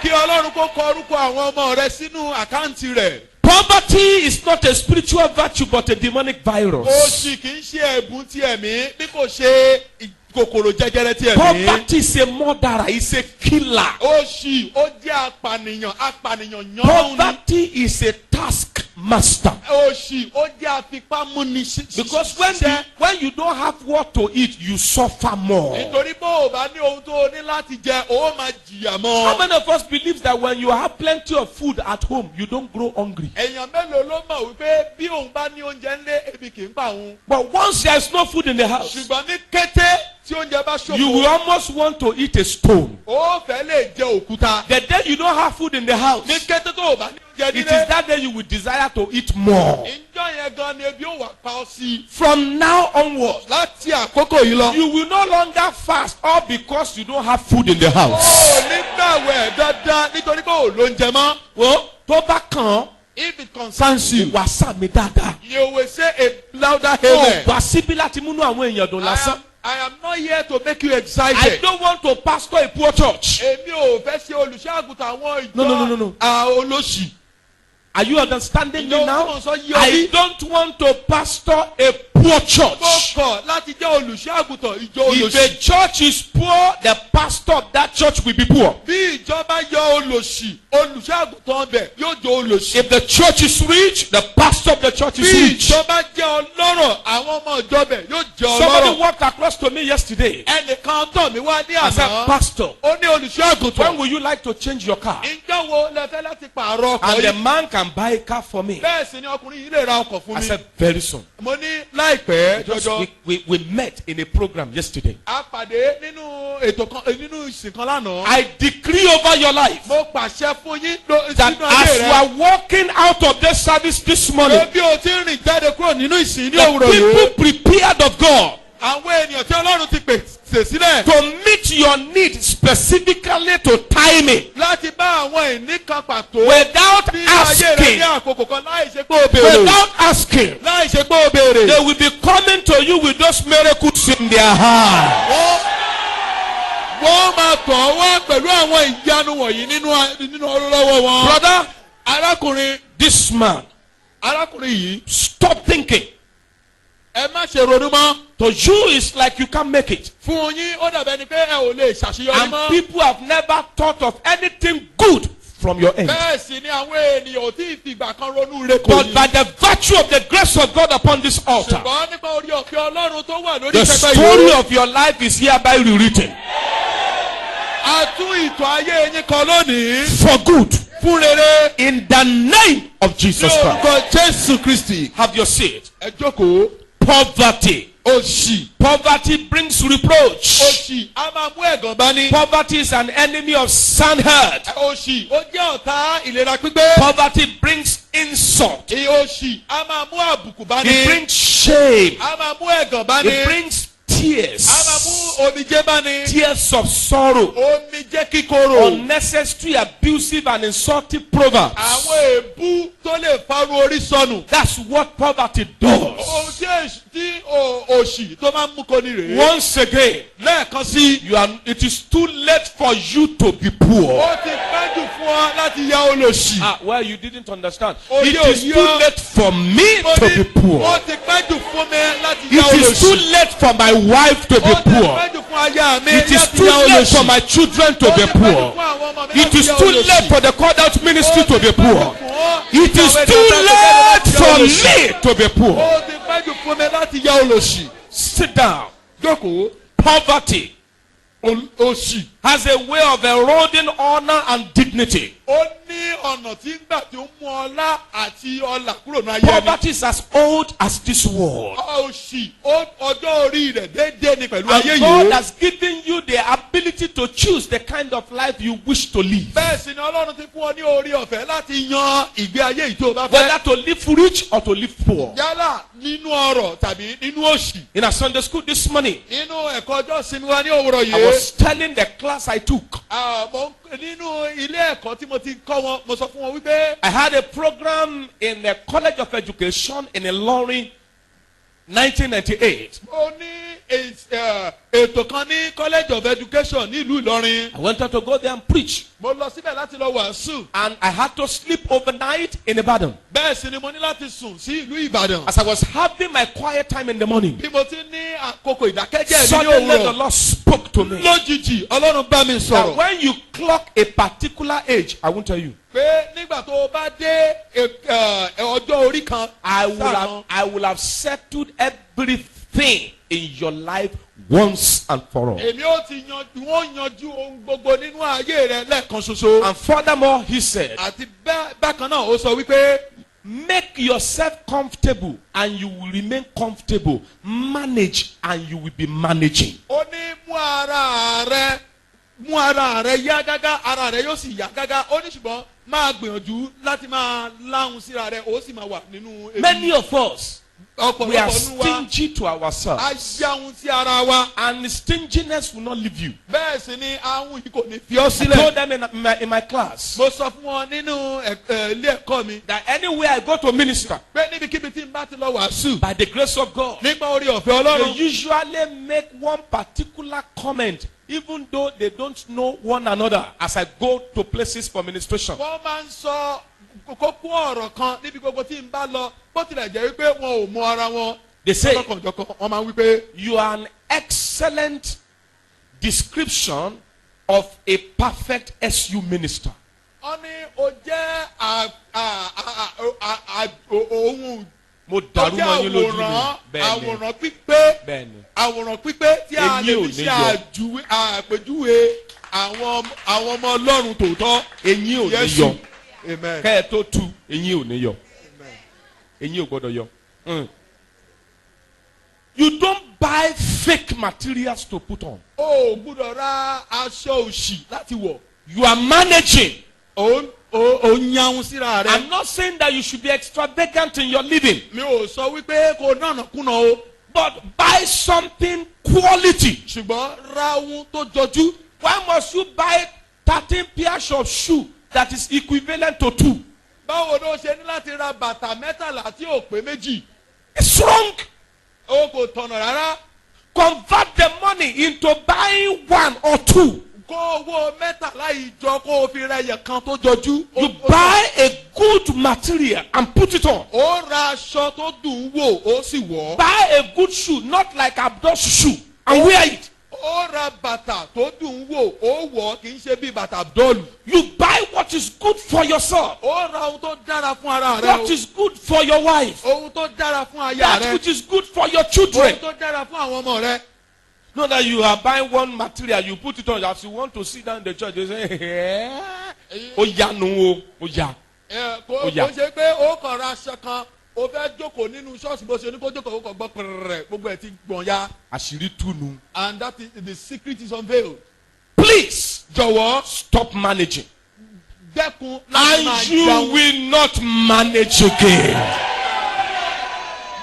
Kí Ọlọ́run kó kọ orúkọ àwọn ọmọ rẹ sínú àkáǹtì rẹ̀. Poverty is not a spiritual virtue but a demonic virus. Òṣì kì í ṣe ẹ̀bùn ti ẹ̀mí bí kò ṣe kòkòrò jẹjẹrẹ ti ẹ̀mí. Poverty is a murderer, it's a killer. Òṣì ó jẹ́ apànìyàn yánrún ni. Poverty is a taskmaster. Òṣì ó jẹ́ afipámúni Because when you don't have what to eat, you suffer more. Nítorí bó o bá ní ohun tó o ní láti jẹ, o máa jìyà How mọ́. many of us believe that when you have plenty of food at home, you don't grow hungry? Èèyàn mélòó ló mọ̀ wípé bí òun bá ní oúnjẹ ńlé ebi kì í pa òun. But once there is no food in the house, Ṣùgbọ́n ní kété tí oúnjẹ bá you will ṣòfò, almost want to eat a stone. ó fẹ́ lè jẹ òkúta. The day you don't have food in the house, Ní kété tó o bá ní oúnjẹ it is nílé, that day you will desire to eat more. ìjọ yẹn gan ni ebi ó wà pa ọ sí. From now onwards, Láti àkókò yìí lọ. you will no longer fast all because you don't have food in the O house. ò ní gbàwẹ̀ dandan nítorí pé ò lóúnjẹ mọ́. Well, tó bá kàn If it concerns you, wà sàmì dáadáa. you will say a louder Ó amen. wá síbí láti múnú àwọn èèyàn dùn lásán. I am not here to make you I excited. don't want to pastor a poor church. Èmi ò fẹ́ ṣe olùṣọ́àgùtàn àwọn ìjọ No. olóṣì. Are you understanding me No, now? no, sọ yí ọ I bí. don't want to pastor a poor Mo church. kọ̀ láti jẹ́ olùṣọ́àgùtàn ìjọ If olóṣì. a church is poor, the pastor of that church will be poor. Bí ìjọba yọ olóṣì, olùṣọ́àgùtàn ọbẹ̀ yóò jọ olóṣì. If the church is rich, the pastor of the church is Bí rich. ìjọba jẹ́ ọlọ́rọ̀, àwọn ọmọ ìjọbẹ̀ yóò jẹ́ Somebody ọlọ́rọ̀. walked across to me yesterday. Ẹnìkan tọ̀ mí wá ní I said, àná. Pastor, Ó ní olùṣọ́àgùtàn. when will you like to change your car? Ìjọ wo lẹ fẹ́ láti pààrọ̀ ọkọ̀ And the yìí? man can buy a car for me. Bẹ́ẹ̀ sì ni ọkùnrin yìí lè ra ọkọ̀ fún I mi. said, very soon. Mo ní láìpẹ́ Because jọjọ. we met in a program yesterday. A pàdé nínú ètò kan nínú ìsìn kan lánàá. I decree over your life Mo pàṣẹ fún yín that sínú ayé as you rẹ. are walking out of this service this morning, Pé bí o ti ń rìn jáde kúrò nínú ìsìn ní the òwúrọ̀ people yìí. prepared of God Àwọn ènìyàn tí Ọlọ́run ti pèsè sílẹ̀. to meet your need specifically to timing Láti bá àwọn ìní kan pàtó. without Bí ayé rẹ ní asking, àkókò kan láì ṣe pé o béèrè. without asking, Láì ṣe pé o béèrè. they will be coming to you with those miracles in their hand. Wọ́n máa tọ̀ wá pẹ̀lú àwọn ìyanu wọ̀nyí nínú ọlọ́wọ́ wọn. Brother, Arákùnrin this man, yìí. stop thinking. Ẹ má ṣe ronú mọ́. To you, it's like you can't make it. Fún yín ó dàbẹ̀ ni pé ẹ ò lè ṣàṣeyọrí And mọ́. people have never thought of anything good from your end. Bẹ́ẹ̀ sì ni àwọn ènìyàn ò tí ì fi ìgbà kan ronú rẹ̀ kò But yí. by the virtue of the grace of God upon this altar, Ṣùgbọ́n nípa orí ọ̀fẹ́ Ọlọ́run tó wà lórí the pẹpẹ story yìí. of your life is hereby rewritten A tún ìtàn ayé yín kan lónìí. for good. fún rere. In the name of Ní Jesus Christ. orúkọ Jésù Kristi. Have your seat. Ẹ jókòó. Poverty. Òṣì. Poverty brings reproach. Òṣì a máa mú ẹ̀gàn bá ní. Poverty is an enemy of sound health. Òṣì ó jẹ́ ọ̀tá ìlera pípé. Poverty brings insult. Òṣì a máa mú àbùkù bá ní. It brings shame. A máa mú ẹ̀gàn bá ní. It brings tears. A máa mú omijé bá ní. Tears of sorrow. Omijé kíkorò. Unnecessary, abusive, and insulting proverbs. Àwọn èébú tó lè faru orí sọnù. That's what poverty does. Ohun tí òṣì tó máa ń mú kó ní rèé. Once again, Lẹ́ẹ̀kan sí. it is too late for you to be poor. Ó ti pẹ́ jù fún ọ láti ya olòṣì. Well, you didn't understand. Oh, It yo, is yo. too late for me to be poor. Ó ti pẹ́ jù fún mi láti ya It is too olòṣì. late for my wife to be Ó ti poor. pẹ́ jù fún aya mi It is láti too ya late for olòṣì. my children to Ó be ti pẹ́ jù poor. fún àwọn ọmọ mi It láti is ya too olòṣì. late for the called out ministry Ó to ti be pẹ́ jù poor. fún It is ìyàwó too ẹ̀dá late láti ya for olòṣì. me to be poor. Ó ti pẹ́ jù fún mi láti ya olòṣì. Sit down. Jókòó. Poverty Òṣì. has a way of eroding honor and dignity. Ó ní ọ̀nà tí ń gbà tí ó mú ọlá àti ọlà kúrò ní ayé ẹni. Poverty is as old as this world. Òṣì ọjọ́ orí rẹ̀ déédéé ni pẹ̀lú ayé And God yìí. has given you the ability to choose the kind of life you wish to live. Bẹ́ẹ̀ sì ni Ọlọ́run ti fún ọ ní orí ọ̀fẹ́ láti yan ìgbé ayé yìí tó o bá fẹ́. Whether to live rich or to live poor. Yálà nínú ọrọ̀ tàbí nínú òṣì. In our Sunday school this morning, Nínú ẹ̀kọ́ ọjọ́ ìsinmi wa ní òwúrọ̀ I yìí. was telling the class I took. Nínú ilé ẹ̀kọ́ tí mo ti kọ́ wọn, mo sọ fún wọn wípé. I had a program in the College of Education in Ilorin, 1998. Mo ní ètò kan ní College of Education nílùú Ìlọrin. I wanted to go there and preach. Mo lọ síbẹ̀ láti lọ wàásù. And I had to sleep overnight in Ibadan. Bẹ́ẹ̀ sì ni mo ní láti sùn sí ìlú Ìbàdàn. As I was having my quiet time in the morning, Bí mo ti ní àkókò ìdákẹ́jẹ́ mi ní suddenly the òwúrọ̀. Lord spoke to me. Lójijì Ọlọ́run bá mi That sọ̀rọ̀. when you clock a particular age, I won't tell you, Pé nígbà tó o bá dé ọjọ́ orí kan. I will have settled everything in your life once and for all. Èmi ó ti yanjú, wọ́n yanjú ohun gbogbo nínú ayé rẹ lẹ́ẹ̀kan ṣoṣo. And furthermore, he said, Àti bákan náà ó sọ wípé. make yourself comfortable and you will remain comfortable. Manage and you will be managing. Ó ní mú ara rẹ yá gágá, ara rẹ yóò sì yá gágá. Ó ní ṣùgbọ́n máa gbìyànjú láti máa láhùn síra rẹ, ó sì máa wà nínú ebi. Many of us, we are Ọ̀pọ̀lọpọ̀ nínú wa. stingy to ourselves. A yáhùn sí ara wa. And stinginess will not leave you. Bẹ́ẹ̀ sì ni ahùn yìí kò ní fi ọ́ I sílẹ̀. told them in my class Mo sọ fún wọn nínú ilé ẹ̀kọ́ mi. that anywhere I go to minister, Pé níbikíbi tí n bá ti lọ wàásù. by the grace of God, Nípa orí ọ̀fẹ́ they Ọlọ́run. usually make one particular comment, even though they don't know one another, as I go to places for ministration. Wọ́n máa ń sọ kókó ọ̀rọ̀ kan níbi gbogbo tí n bá lọ. Bó tilẹ̀ jẹ́ wípé wọn ò mọ ara wọn. They say, Lọ́kànjọ̀kan wọ́n máa ń wípé. you are an excellent description of a perfect SU minister. Wọ́n ní o jẹ́ ohun. Mo dàrú mọ́ yín lójú mi. Àwòrán pípé. Bẹ́ẹ̀ni. Àwòrán pípé tí a lè Eyín ò fi ní ṣe àpèjúwe àwọn ọmọ Ọlọ́run tòótọ́. Eyín ò ní Jésù. yọ. Amen. Kẹ́ ẹ tó tu, eyín ò ní yọ. Eyín ò gbọ́dọ̀ yọ. You don't buy fake materials to put on. O gbúdọ̀ ra aṣọ òṣì láti wọ̀. You are managing. O yàhùn síra rẹ. I'm not saying that you should be extravagant in your living, Mi ò sọ wípé kò nànà kùnà o. but buy something quality. Ṣùgbọ́n ra ohun tó jọjú. Why must you buy 13 pairs of shoe that is equivalent to 2? Báwo ló ṣe ní láti ra bàtà mẹ́tàlá tí ò pé méjì? It's wrong. O kò tọ̀nà rárá. Convert the money into buying 1 or 2. Kó owó mẹ́tàlá ìjọ kó o fi ra ẹyẹ kan tó jọjú. You buy a good material and put it on. Ó ra aṣọ tó dùn ún wò ó sì wọ̀ ọ́. Buy a good shoe, not like Abdul's shoe, and wear it. Ó ra bàtà tó dùn ún wò ó wọ̀ ọ́ kì í ṣe bí bàtà dọ́ọ̀lù. You buy what is good for yourself, Ó ra ohun tó dára fún ara rẹ o. what is good for your wife, Ohun tó dára fún aya that rẹ. which is good for your children. Ohun tó dára fún àwọn ọmọ rẹ. Not that you are buying one material, you put it on as you want to sit down in the church. You say, ó yanu o ó ya. kò Ó yá. ṣe pé ó kàn ra aṣọ kan ó fẹ́ jókòó nínú ṣọ́ọ̀ṣì bó ṣe ní kó jókòó ó kàn gbọ́ pẹ̀rẹ̀rẹ̀ gbogbo ẹ̀ ti gbọ̀n ya. àṣírí túnu. And that is the secret is unveiled. Please Jọ̀wọ́ stop managing. dẹ́kun láti máa And you jáwọ́. will not manage again.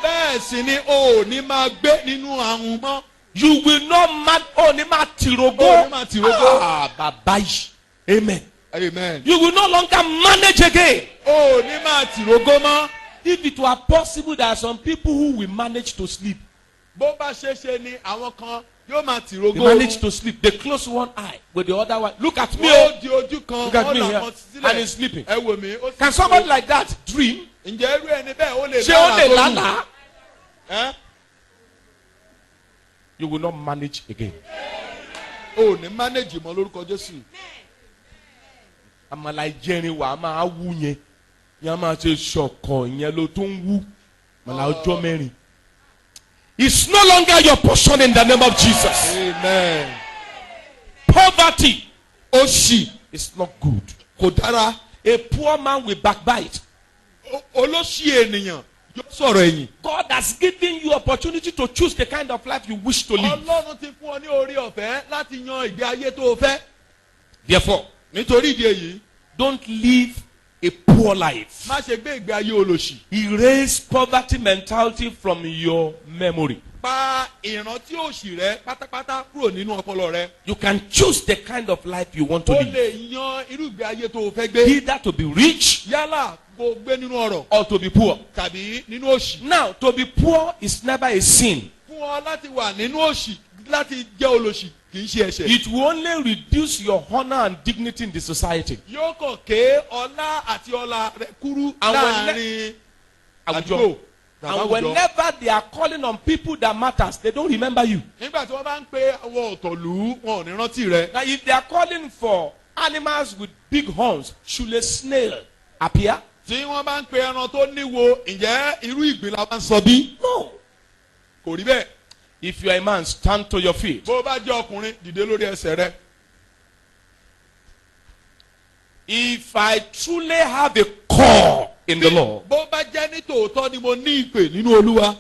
Bẹ́ẹ̀ sì ni o ò ní máa gbé nínú àrùn mọ́. You will not man. Oh, ni ma tirogo. O ní máa tìrógó. Ah, bàbá yìí. Amen. Amen. You will no longer manage again. O ní máa tìrógó mọ́. If it were possible, there are some people who will manage to sleep. Bó bá ṣe ṣe ni àwọn kan yóò máa They tìrógó. manage to sleep. They close one eye with the other one. Look at me. Ó di ojú kan Look at wọ́n me là here. kan And sílẹ̀. he's sleeping. Ẹ wò mí. ó sì Can somebody like that dream? ǹjẹ́ irú ẹni bẹ́ẹ̀ ó lè Ṣé ó lè tó wù? lálàá? Ẹ́? You will not manage again. O ò ní mánéjì mọ́ lórúkọ Jésù. Àmàlà ìjẹrin wà á máa wú yẹn. Yẹn á máa ṣe ṣọ̀kọ̀ yẹn ló tó ń wú. Àmàlà ọjọ́ mẹ́rin. It's no longer your portion in the name of Jesus. Amen. Poverty Òṣì is not good. kò dára. A poor man will backbite. Olóṣì ènìyàn yóò sọ̀rọ̀ ẹ̀yìn. God has given you opportunity to choose the kind of life you wish to live. Ọlọ́run ti fún ọ ní orí ọ̀fẹ́ láti yan ìgbé ayé tó o fẹ́. Therefore, Nítorí ìdí èyí, don't live a poor life. má ṣe gbé ìgbé ayé olòṣì. Erase poverty mentality from your memory. Pa ìrántí òṣì rẹ pátápátá kúrò nínú ọpọlọ rẹ. You can choose the kind of life you want to O live. lè yan irú ìgbé ayé tó o fẹ́ gbé. Either to be rich Yálà kó o gbé nínú ọrọ̀ or to be poor. tàbí nínú òṣì. Now, to be poor is never a sin. Fún ọ láti wà nínú òṣì láti jẹ́ olòṣì kì í ṣe ẹ̀ṣẹ̀. It will only reduce your honor and dignity in the society. Yóò kàn ké ọlá àti ọlá rẹ kúrú láàrin àdúgbò. And whenever they are calling on people that matters, they don't remember you. Nígbà tí wọ́n bá ń pe àwọn ọ̀tọ̀lú wọn ò ní rántí rẹ. Now, if they are calling for animals with big horns, should a snail appear? Tí wọ́n bá ń pe ẹran tó níwo ǹjẹ́ irú ìgbín la máa ń sọ bí? No. Kò rí bẹ́ẹ̀. If you are a man, stand to your feet. Bó o bá jẹ́ ọkùnrin dìde lórí ẹsẹ̀ rẹ. If I truly have a call in the Lord, Bó bá jẹ́ ní tòótọ́ ni mo ní ìpè nínú Olúwa.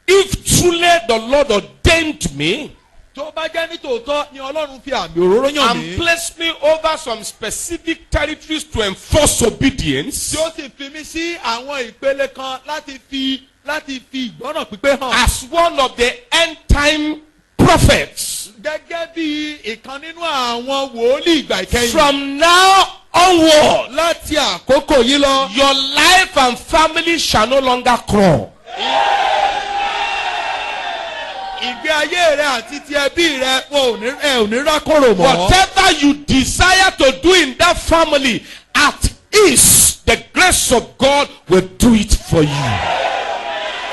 if truly the Lord ordained me Tó bá jẹ́ ní tòótọ́ ni Ọlọ́run fi àmì òróró yàn and mí. placed me over some specific territories to enforce obedience, Tí ó sì fi mí sí àwọn ìpele kan láti fi ìgbọ́ràn pípé hàn. as one of the end time prophets, Gẹ́gẹ́ bí ìkan nínú àwọn wòlíì ìgbà ìkẹyìn. from now onward, Láti àkókò yìí lọ. your life and family shall no longer crawl. Ìgbé ayé rẹ àti ti ẹbí rẹ wọn ò ní rákòrò mọ́. Whatever you desire to do in that family, at ease, the grace of God will do it for you.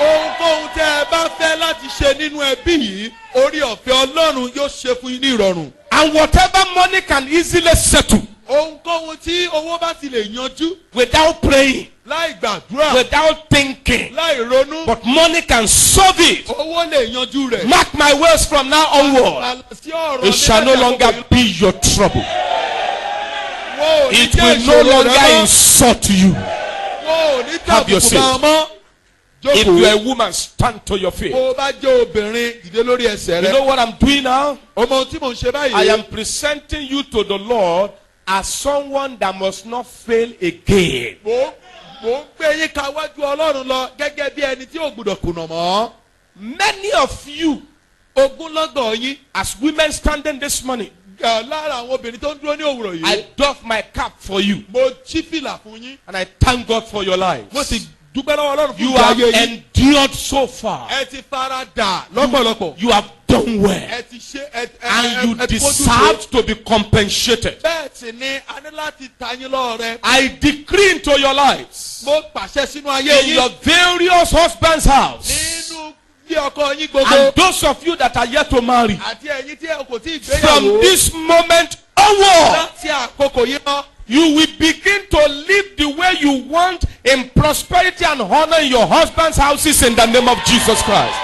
Ohunkóhun tẹ́ ẹ bá fẹ́ láti ṣe nínú ẹbí yìí, orí ọ̀fẹ́ Ọlọ́run yóò ṣe fún yín ní ìrọ̀rùn. And whatever money can easily settle Ohunkóhun tí owó bá ti lè yanjú without praying, láì gbàdúrà, without thinking, láì ronú, but money can solve it. owó lè yanjú rẹ̀. Mark my words from now onward. Sí ọ̀rọ̀ It shall no nígbà tí longer àkókò be your trouble. yìí- Wọ́n ò ní It jẹ́ will no ìṣòro rẹ longer mọ́. insult you. Wọ́n ò ní Have your tàbùkù seat. bá ọ mọ́. If you are a Jókòó. woman, stand to your feet. Bó o bá jẹ́ obìnrin, dìde lórí ẹsẹ̀ You rẹ. know what I'm doing now? Ọmọ ohun tí mò ń ṣe báyìí. I am presenting you to the Lord as someone that must not fail again. Mò ń gbé yín ka wájú Ọlọ́run lọ gẹ́gẹ́ bí ẹni tí ò gbọdọ̀ kùnà mọ́. Many of you, Ogúnlọ́gọ̀ yín. as women standing this morning, Lára àwọn obìnrin tó ń dúró ní òwúrọ̀ yìí. I doff my cap for you. Mo jí fìlà fún yín. And I thank God for your life. Mo sì dúpẹ́ lọ́wọ́ Ọlọ́run fún You ìgbé have ayé yín. endured so far. Ẹ ti fara dà lọ́pọ̀lọpọ̀. You have done well. Ẹ ti ṣe And you ẹ ti fojú deserve to be compensated. Bẹ́ẹ̀ sì ni a ní láti ta yín lọ́rẹ. I decree into your lives, Mo pàṣẹ sínú ayé in yín. your various husband's house, Nínú bí ọkọ yín gbogbo. and those of you that are yet to marry, Àti ẹ̀yin tí ẹ kò tí ì from gbéyàwó. this moment onward, Láti àkókò yìí lọ. you will begin to live the way you want in prosperity and honor in your husband's houses in the name of Jesus Christ.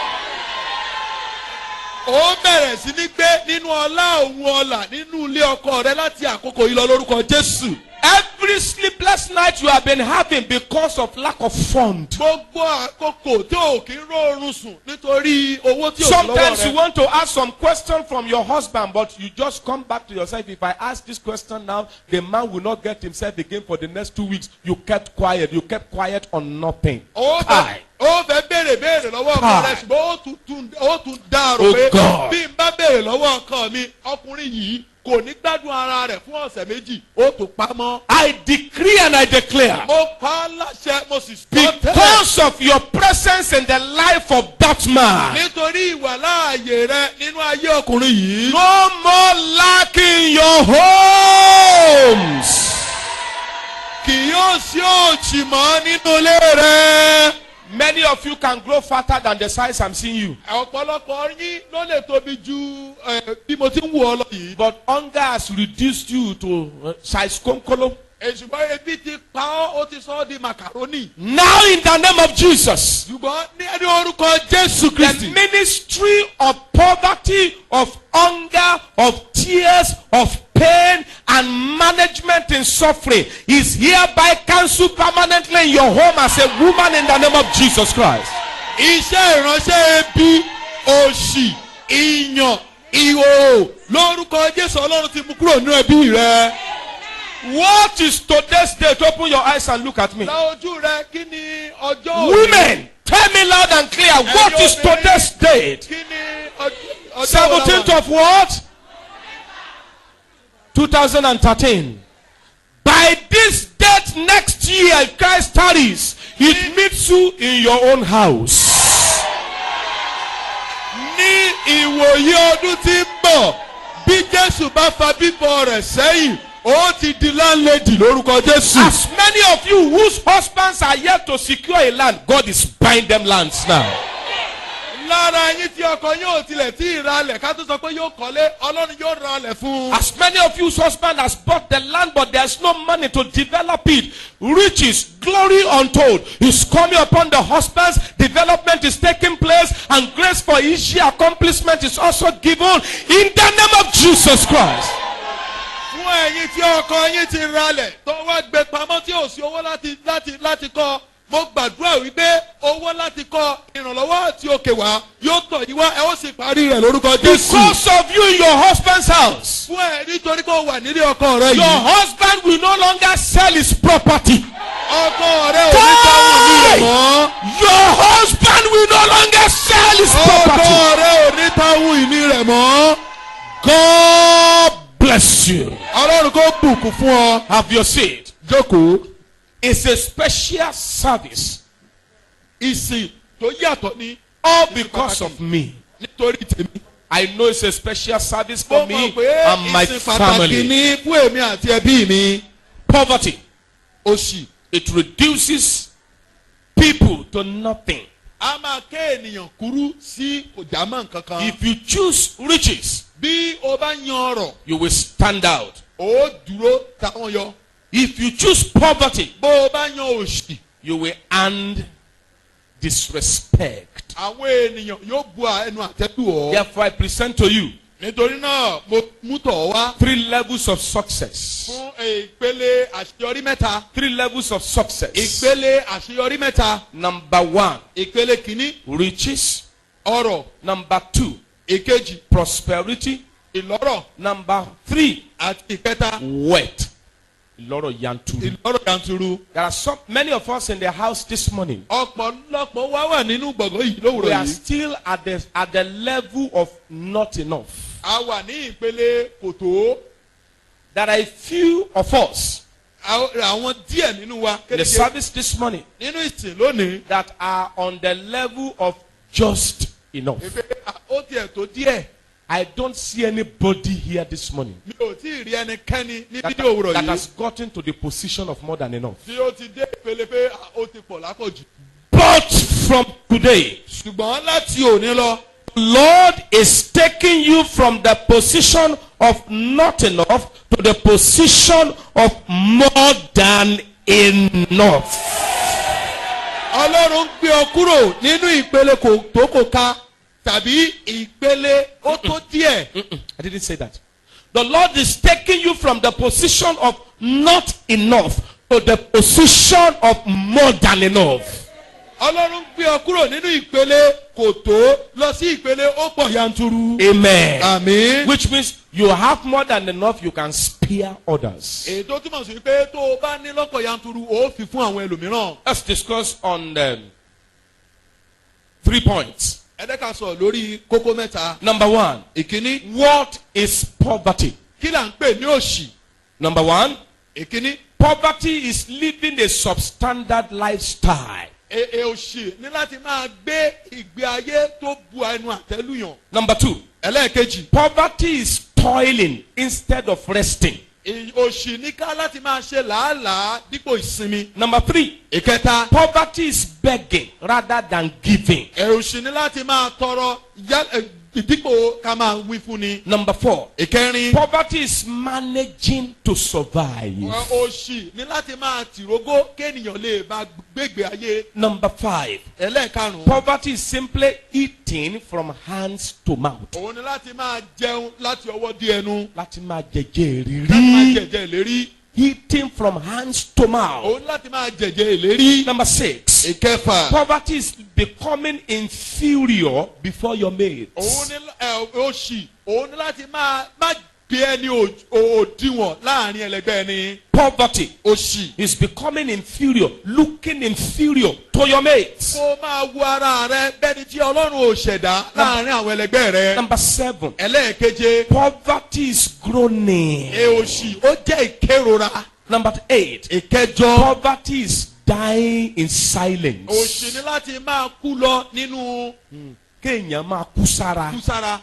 Ó bẹ̀rẹ̀ sí ní gbé nínú ọlá òun ọlà nínú ilé ọkọ rẹ láti àkókò yìí lọ lórúkọ Jésù. Every sleepless night you have been having because of lack of fund. Gbogbo àkókò tí o kì í rọrùn sùn nítorí owó tí o lọ́wọ́ Sometimes you rẹ. want to ask some question from your husband, but you just come back to yourself. If I ask this question now, the man will not get himself again for the next 2 weeks. You kept quiet. You kept quiet on nothing. Ó fẹ́ béèrè lọ́wọ́ ọkọ rẹ ṣùgbọ́n ó tún dá àrò pé God. bí n bá béèrè lọ́wọ́ ọkọ mi ọkùnrin yìí kò ní gbádùn ara rẹ̀ fún ọ̀sẹ̀ méjì ó tún pamọ́. I decree and I declare, Mo pa á láṣẹ mo sì sọ tẹ́lẹ̀. because of your presence in the life of that man, Nítorí ìwà láàyè rẹ nínú ayé ọkùnrin yìí. no more lack in your homes. Kì yóò sí òṣì mọ́ nínú ilé rẹ. Many of you can grow fatter than the size I'm seeing you. Ọ̀pọ̀lọpọ̀ yín ló lè tóbi ju bí mo ti ń wò ọ lọ yìí. But hunger has reduced you to size konkolo. Ṣùgbọ́n ebi ti pa ọ́ ó ti sọ ọ́ di macaroni. Now in the name of Jesus, Ṣùgbọ́n ní ẹni orúkọ Jésù the Kristi. ministry of poverty, of hunger, of tears, of pain, and management in suffering is hereby cancelled permanently in your home as a woman in the name of Jesus Christ. Iṣẹ́ ìránṣẹ́ ebi, òṣì, ìyàn, ìhòòhò lórúkọ Jésù Ọlọ́run ti mú kúrò nínú ẹbí rẹ. What is today's date? Open your eyes and look at me. La ojú rẹ kí ni ọjọ́ òní? Women, tell me loud and clear. What is today's date? Kí ni ọjọ́ 17th of what? 2013. By this date next year, Christ tarries. It meets you in your own house. Ní ìwòye ọdún tí ń bọ̀, bí Jésù bá fa bíbọ̀ rẹ̀ sẹ́yìn, ó ti di landlady lórúkọ Jésù. As many of you whose husbands are yet to secure a land, God is buying them lands now. Lára yín tí ọkọ yóò tilẹ̀ tí ìralẹ̀ ká tó sọ pé yóò kọ́lé, Ọlọ́run yóò ralẹ̀ fún un. As many of you whose husband has bought the land, but there's no money to develop it. Riches, glory untold is coming upon the husbands. Development is taking place, and grace for easy accomplishment is also given in the name of Jesus Christ. Fún ẹ̀yin tí ọkọ yín ti ralẹ̀ tó wá gbé pamọ́ tí ò sí owó láti kọ́, mo gbàdúrà wípé owó láti kọ́ ìrànlọ́wọ́ àti òkè wá yóò tọ̀ yín wá ẹ ó sì parí rẹ̀ lórúkọ Jésù. Because of you in your husband's house, Fún ẹ nítorí pé o wà nílé ọkọ rẹ your yìí. husband will no longer sell his property. Ọkọ rẹ ò ní táwọn ní rẹ̀ mọ́. Your husband will no longer sell his property. Ọkọ rẹ ò ní táwọn ìní rẹ̀ mọ́. God bless you. Ọlọ́run kó bùkún fún ọ. Have your seat. Jókòó. It's a special service. Ìsìn tó yàtọ̀ ní. All because of me. Nítorí tèmi. I know it's a special service for Mo me mọ̀ pé and my ìsìn pàtàkì family. ní fún èmi àti ẹbí mi. Poverty. Òṣì. It reduces people to nothing. A máa ké ènìyàn kúrú sí kòjámọ̀ nǹkankan. If you choose riches, Bí o bá yan ọrọ̀, you will stand out. ó dúró táwọn yọ. If you choose poverty, Bó o bá yan òṣì, you will earn disrespect. àwọn ènìyàn yóò bu ẹnu àtẹ́lù ọ́. Therefore, I present to you Nítorí náà, mo mú tọ̀ ọ́ wá 3 levels of success. fún ìpele àṣeyọrí mẹ́ta. 3 levels of success. Ìpele àṣeyọrí mẹ́ta. Number 1, Ìpele kìíní, riches. ọrọ̀. Number 2, Ìkejì, prosperity. ìlọ́rọ̀. Number 3, Àti ìkẹta, wealth. Lọ́rọ̀ yanturu. ìlọ́rọ̀ yanturu. There are many of us in the house this morning. Ọ̀pọ̀lọpọ̀ wá wà nínú gbọ̀ngàn yìí We lówùrọ̀ are yìí. still at the level of not enough. A wà ní ìpele kòtó. There are a few of us Àwọn díẹ̀ nínú wa in the kéde service this morning nínú ìsìn lónìí. that are on the level of just enough. Èpè ó tiẹ̀ tó díẹ̀. I don't see anybody here this morning Mi ò tí ì rí ẹnikẹ́ni ní that, bídí òwúrọ̀ that yìí. has gotten to the position of more than enough. Tí ó ti dé ìpele pé ó ti pọ̀ lápọ̀jù. But from today, Ṣùgbọ́n láti òní lọ, the Lord is taking you from the position of not enough to the position of more than enough. Ọlọ́run gbé ọ kúrò nínú ìpele tó kò ká tàbí ìpele ó tó díẹ̀. I didn't say that. The Lord is taking you from the position of not enough to the position of more than enough. Ọlọ́run gbé ọ kúrò nínú ìpele kò tó lọ sí ìpele ó pọ̀ yanturu. Amen. Àmín. Which means you have more than enough, you can spare others. Èyí tó túmọ̀ sí pé tó o bá ní lọ́pọ̀ yanturu ó fi fún àwọn ẹlòmíràn. Let's discuss on 3 points. Ẹ jẹ́ ká sọ lórí kókó mẹ́ta. Number 1. Ìkíní. What is poverty? Kí là ń pè ní òṣì? Number 1. Ìkíní. Poverty is living a substandard lifestyle. Òṣì ní láti máa gbé ìgbé ayé tó bu ẹnu àtẹ́lùyàn. Number 2. Ẹlẹ́ẹ̀kejì. Poverty is toiling instead of resting. Òṣì ní ká láti máa ṣe làálàá dípò ìsinmi. Number 3. Ìkẹta. Poverty is begging rather than giving. Òṣì ní láti máa tọrọ dípò ká máa wí fún ni. Number 4. Ìkẹrin. Poverty is managing to survive. Òṣì ní láti máa tìrógó kéènìyàn lè máa gbégbé ayé. Number 5. Ẹlẹ́ẹ̀karùn-ún. Poverty is simply eating from hands to mouth. Òun ni láti máa jẹun láti ọwọ́ dí ẹnu. Láti máa jẹjẹ Láti máa ìrírí. jẹ̀jẹ̀ ìlérí. Eating from hands to mouth. Òun láti máa jẹ̀jẹ̀ ìlérí. Number 6. Ìkẹfà. Poverty is becoming inferior before your mates. Òun ní òṣì. Òun ní láti máa gbé ẹni òdiwọ̀n láàrin ẹlẹgbẹ́ ẹni. Poverty Òṣì. is becoming inferior, looking inferior to your mates. Kó máa wo ara rẹ bẹ́ni tí Ọlọ́run ò ṣẹ̀dá láàrin àwọn ẹlẹgbẹ́ rẹ. Number 7. Ẹlẹ́ẹ̀keje. Poverty is groaning. Òṣì ó jẹ́ ìkérora. Number 8. Ìkẹjọ. Poverty is dying in silence. Òṣì ní láti máa kú lọ nínú Kéèyàn máa kú sára. kú sára.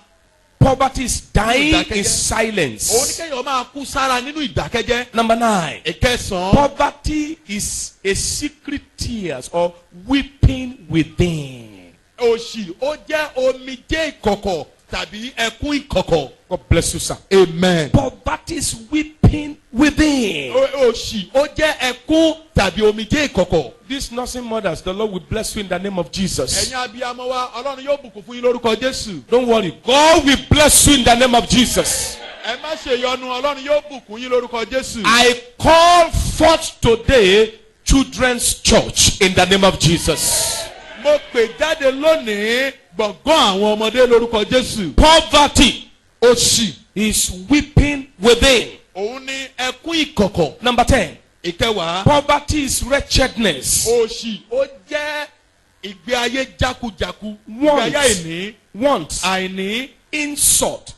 Poverty is dying in Òun ní silence. kéèyàn máa kú sára nínú ìdákẹ́jẹ́. Number 9. Ìkẹsàn-án. Poverty is a secret tears or weeping within. Òṣì ó jẹ́ omijé ìkọ̀kọ̀ tàbí ẹkún ìkọ̀kọ̀. God bless you, sir. Amen. Poverty is weeping within. Òṣì ó jẹ́ ẹkún tàbí omijé ìkọ̀kọ̀. These nursing mothers, the Lord will bless you in the name of Jesus. Ẹ̀yin abiyamọ wa Ọlọ́run yóò bùkún fún yín lórúkọ Jésù. Don't worry. God will bless you in the name of Jesus. Ẹ má ṣe yọnu Ọlọ́run yóò bùkún yín lórúkọ Jésù. I call forth today Children's Church in the name of Jesus. Mo pè jáde lónìí gbọ̀ngàn àwọn ọmọdé lórúkọ Jésù. Poverty Òṣì. is weeping within. Òun ni ẹkún ìkọ̀kọ̀. Number 10. Ìkẹwàá. Poverty is wretchedness. Òṣì ó jẹ́ ìgbé ayé jákujàku. Ìgbé ayé àìní. Want. Àìní. Insult.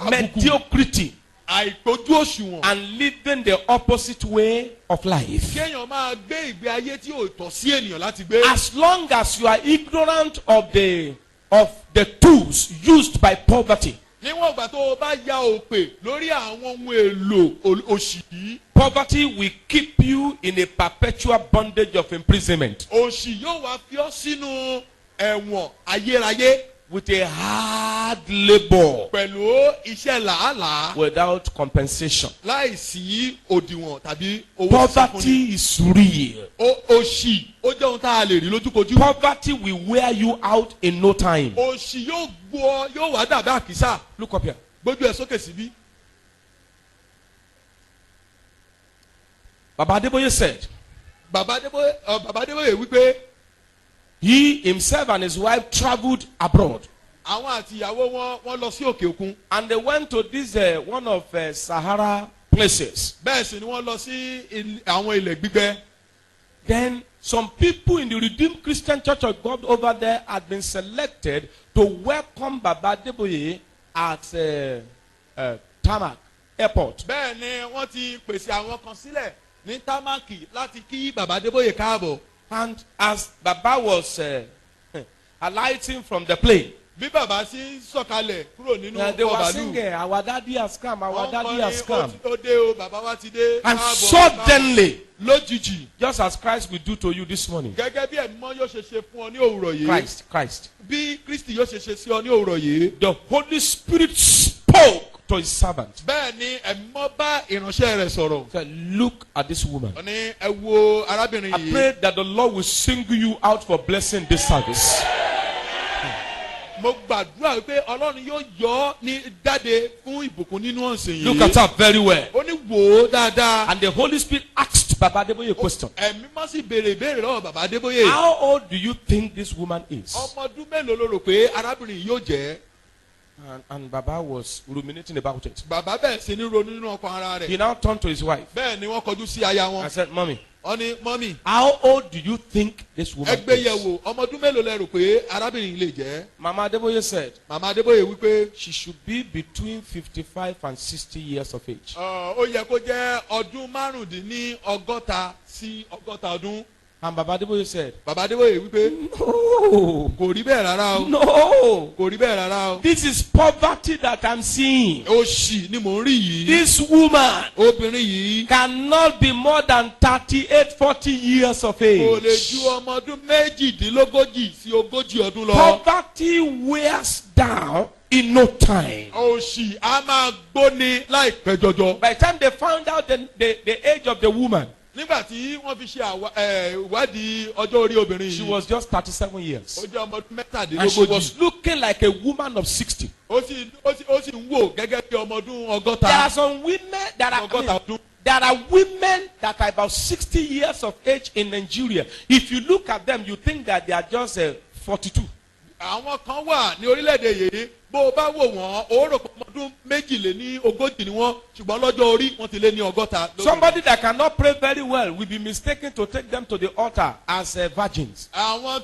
Àbùkù. Mediocrity. Àìtójú òṣùwọ̀n. And living the opposite way of life. Kéèyàn máa gbé ìgbé ayé tí ò tọ́ sí ènìyàn láti gbé. As long as you are ignorant of the tools used by poverty, Níwọ̀n ìgbà tó o bá ya òpè lórí àwọn ohun èlò òṣì yìí. poverty will keep you in a perpetual bondage of imprisonment Òṣì yóò wá fi ọ́ sínú ẹ̀wọ̀n ayérayé. with a hard labor Pẹ̀lú iṣẹ́ làálàá. without compensation. Láìsí òdiwọ̀n tàbí owó sísúnni. Poverty is real. Òṣì ó jẹ́ ohun tá a lè rí lójúkojú. Poverty will wear you out in no time. Òṣì yóò gbó yóò wá dàbí àkísà. Look up here. Gbójú ẹ̀ sókè síbí. Baba Adeboye said, Bàbá Adébóyè wípé he himself and his wife traveled abroad. àwọn àti ìyàwó wọn lọ sí òkè òkun. And they went to this one of Sahara places. Bẹ́ẹ̀ sì ni wọ́n lọ sí àwọn ilẹ̀ gbígbẹ́. Then some people in the Redeemed Christian Church of God over there had been selected to welcome Baba Adeboye at Tarmac Airport. Bẹ́ẹ̀ ni wọ́n ti pèsè àwọn kan sílẹ̀ ní támákì láti kí Bàbá Adébóyè káàbọ̀. And as Baba was alighting from the plane, Bí bàbá sì sọ̀kalẹ̀ kúrò nínú they were ọkọ̀ singing, bàálù. "Our daddy has come, our Wọ́n daddy has come." ó dé o, bàbá wa ti dé. And káàbọ̀, suddenly, lójijì. just as Christ will do to you this morning, Gẹ́gẹ́ bí ẹ̀mí mọ́ yóò ṣe ṣe fún ọ ní òwúrọ̀ yìí. Christ, Bí Kristi yóò ṣe ṣe sí ọ ní òwúrọ̀ yìí. the Holy Spirit spoke to his servant. Bẹ́ẹ̀ ni ẹ̀mí mọ́ bá ìránṣẹ́ rẹ̀ sọ̀rọ̀. He said, "Look at this woman. Ó ní ẹ wo arábìnrin I yìí. pray that the Lord will single you out for blessing this service." mo gbàdúrà wípé ọlọ́run yóò yọ ọ́ ní jáde fún ìbùkún nínú ọ̀sìn yìí. Look at her very well. ó ní wò ó dáadáa. And the Holy Spirit asked Baba Adeboye a question. ẹ̀mí má sì béèrè ìbéèrè lọ́wọ́ bàbá Adébóyè. How old do you think this woman is? ọmọ ọdún mélòó ló rò pé arábìnrin yìí yóò jẹ́? And Baba was ruminating about it. bàbá bẹ́ẹ̀ sì ní ronú nínú ọkàn ara He rẹ̀. now turned to his wife. bẹ́ẹ̀ ni wọ́n kọjú sí aya I wọn. said, Mommy, wọ́n ní mọ́mì how old do you think this woman ẹgbẹ́ is? yẹ̀wò ọmọ ọdún mélòó lẹ rò pé arábìnrin yìí lè jẹ́? Mama Adeboye said màmá Adébóyè wípé she should be between 55 and 60 years of age. ó yẹ kó jẹ́ ọdún márùndínlọ́gọ́ta sí ọgọ́ta ọdún. And Baba Adeboye said, bàbá Adébóyè wípé No, kò rí bẹ́ẹ̀ rárá o. no. kò rí bẹ́ẹ̀ rárá o. This is poverty that I'm seeing. òṣì ni mò ń rí yìí. This woman obìnrin yìí cannot be more than 38, 40 years of kò lè age. ju ọmọ ọdún méjìdínlógójì sí ogójì ọdún lọ. Poverty wears down in no time. òṣì á máa gbóni láìpẹ́ jọjọ. By the time they found out the age of the woman, nígbà tí wọ́n fi ṣe ìwádìí ọjọ́ orí obìnrin she yìí. was just 37 years. ó jẹ́ ọmọ ọdún And she mẹ́tàdínlógójì. was looking like a woman of 60. ó sì ń wò gẹ́gẹ́ bí ọmọ ọdún There ọgọ́ta. are some women that are, ọgọ́ta ọdún. there are women that are about 60 years of age in Nigeria. If you look at them, you think that they are just 42. àwọn kan wà ní orílẹ̀-èdè yìí bó o bá wò wọ́n ó rò pé ọmọ ọdún méjìléní ogójì ni wọ́n ṣùgbọ́n lọ́jọ́ orí wọ́n ti lé ní ọgọ́ta. Somebody that cannot pray very well will be mistaken to take them to the altar as virgins. àwọn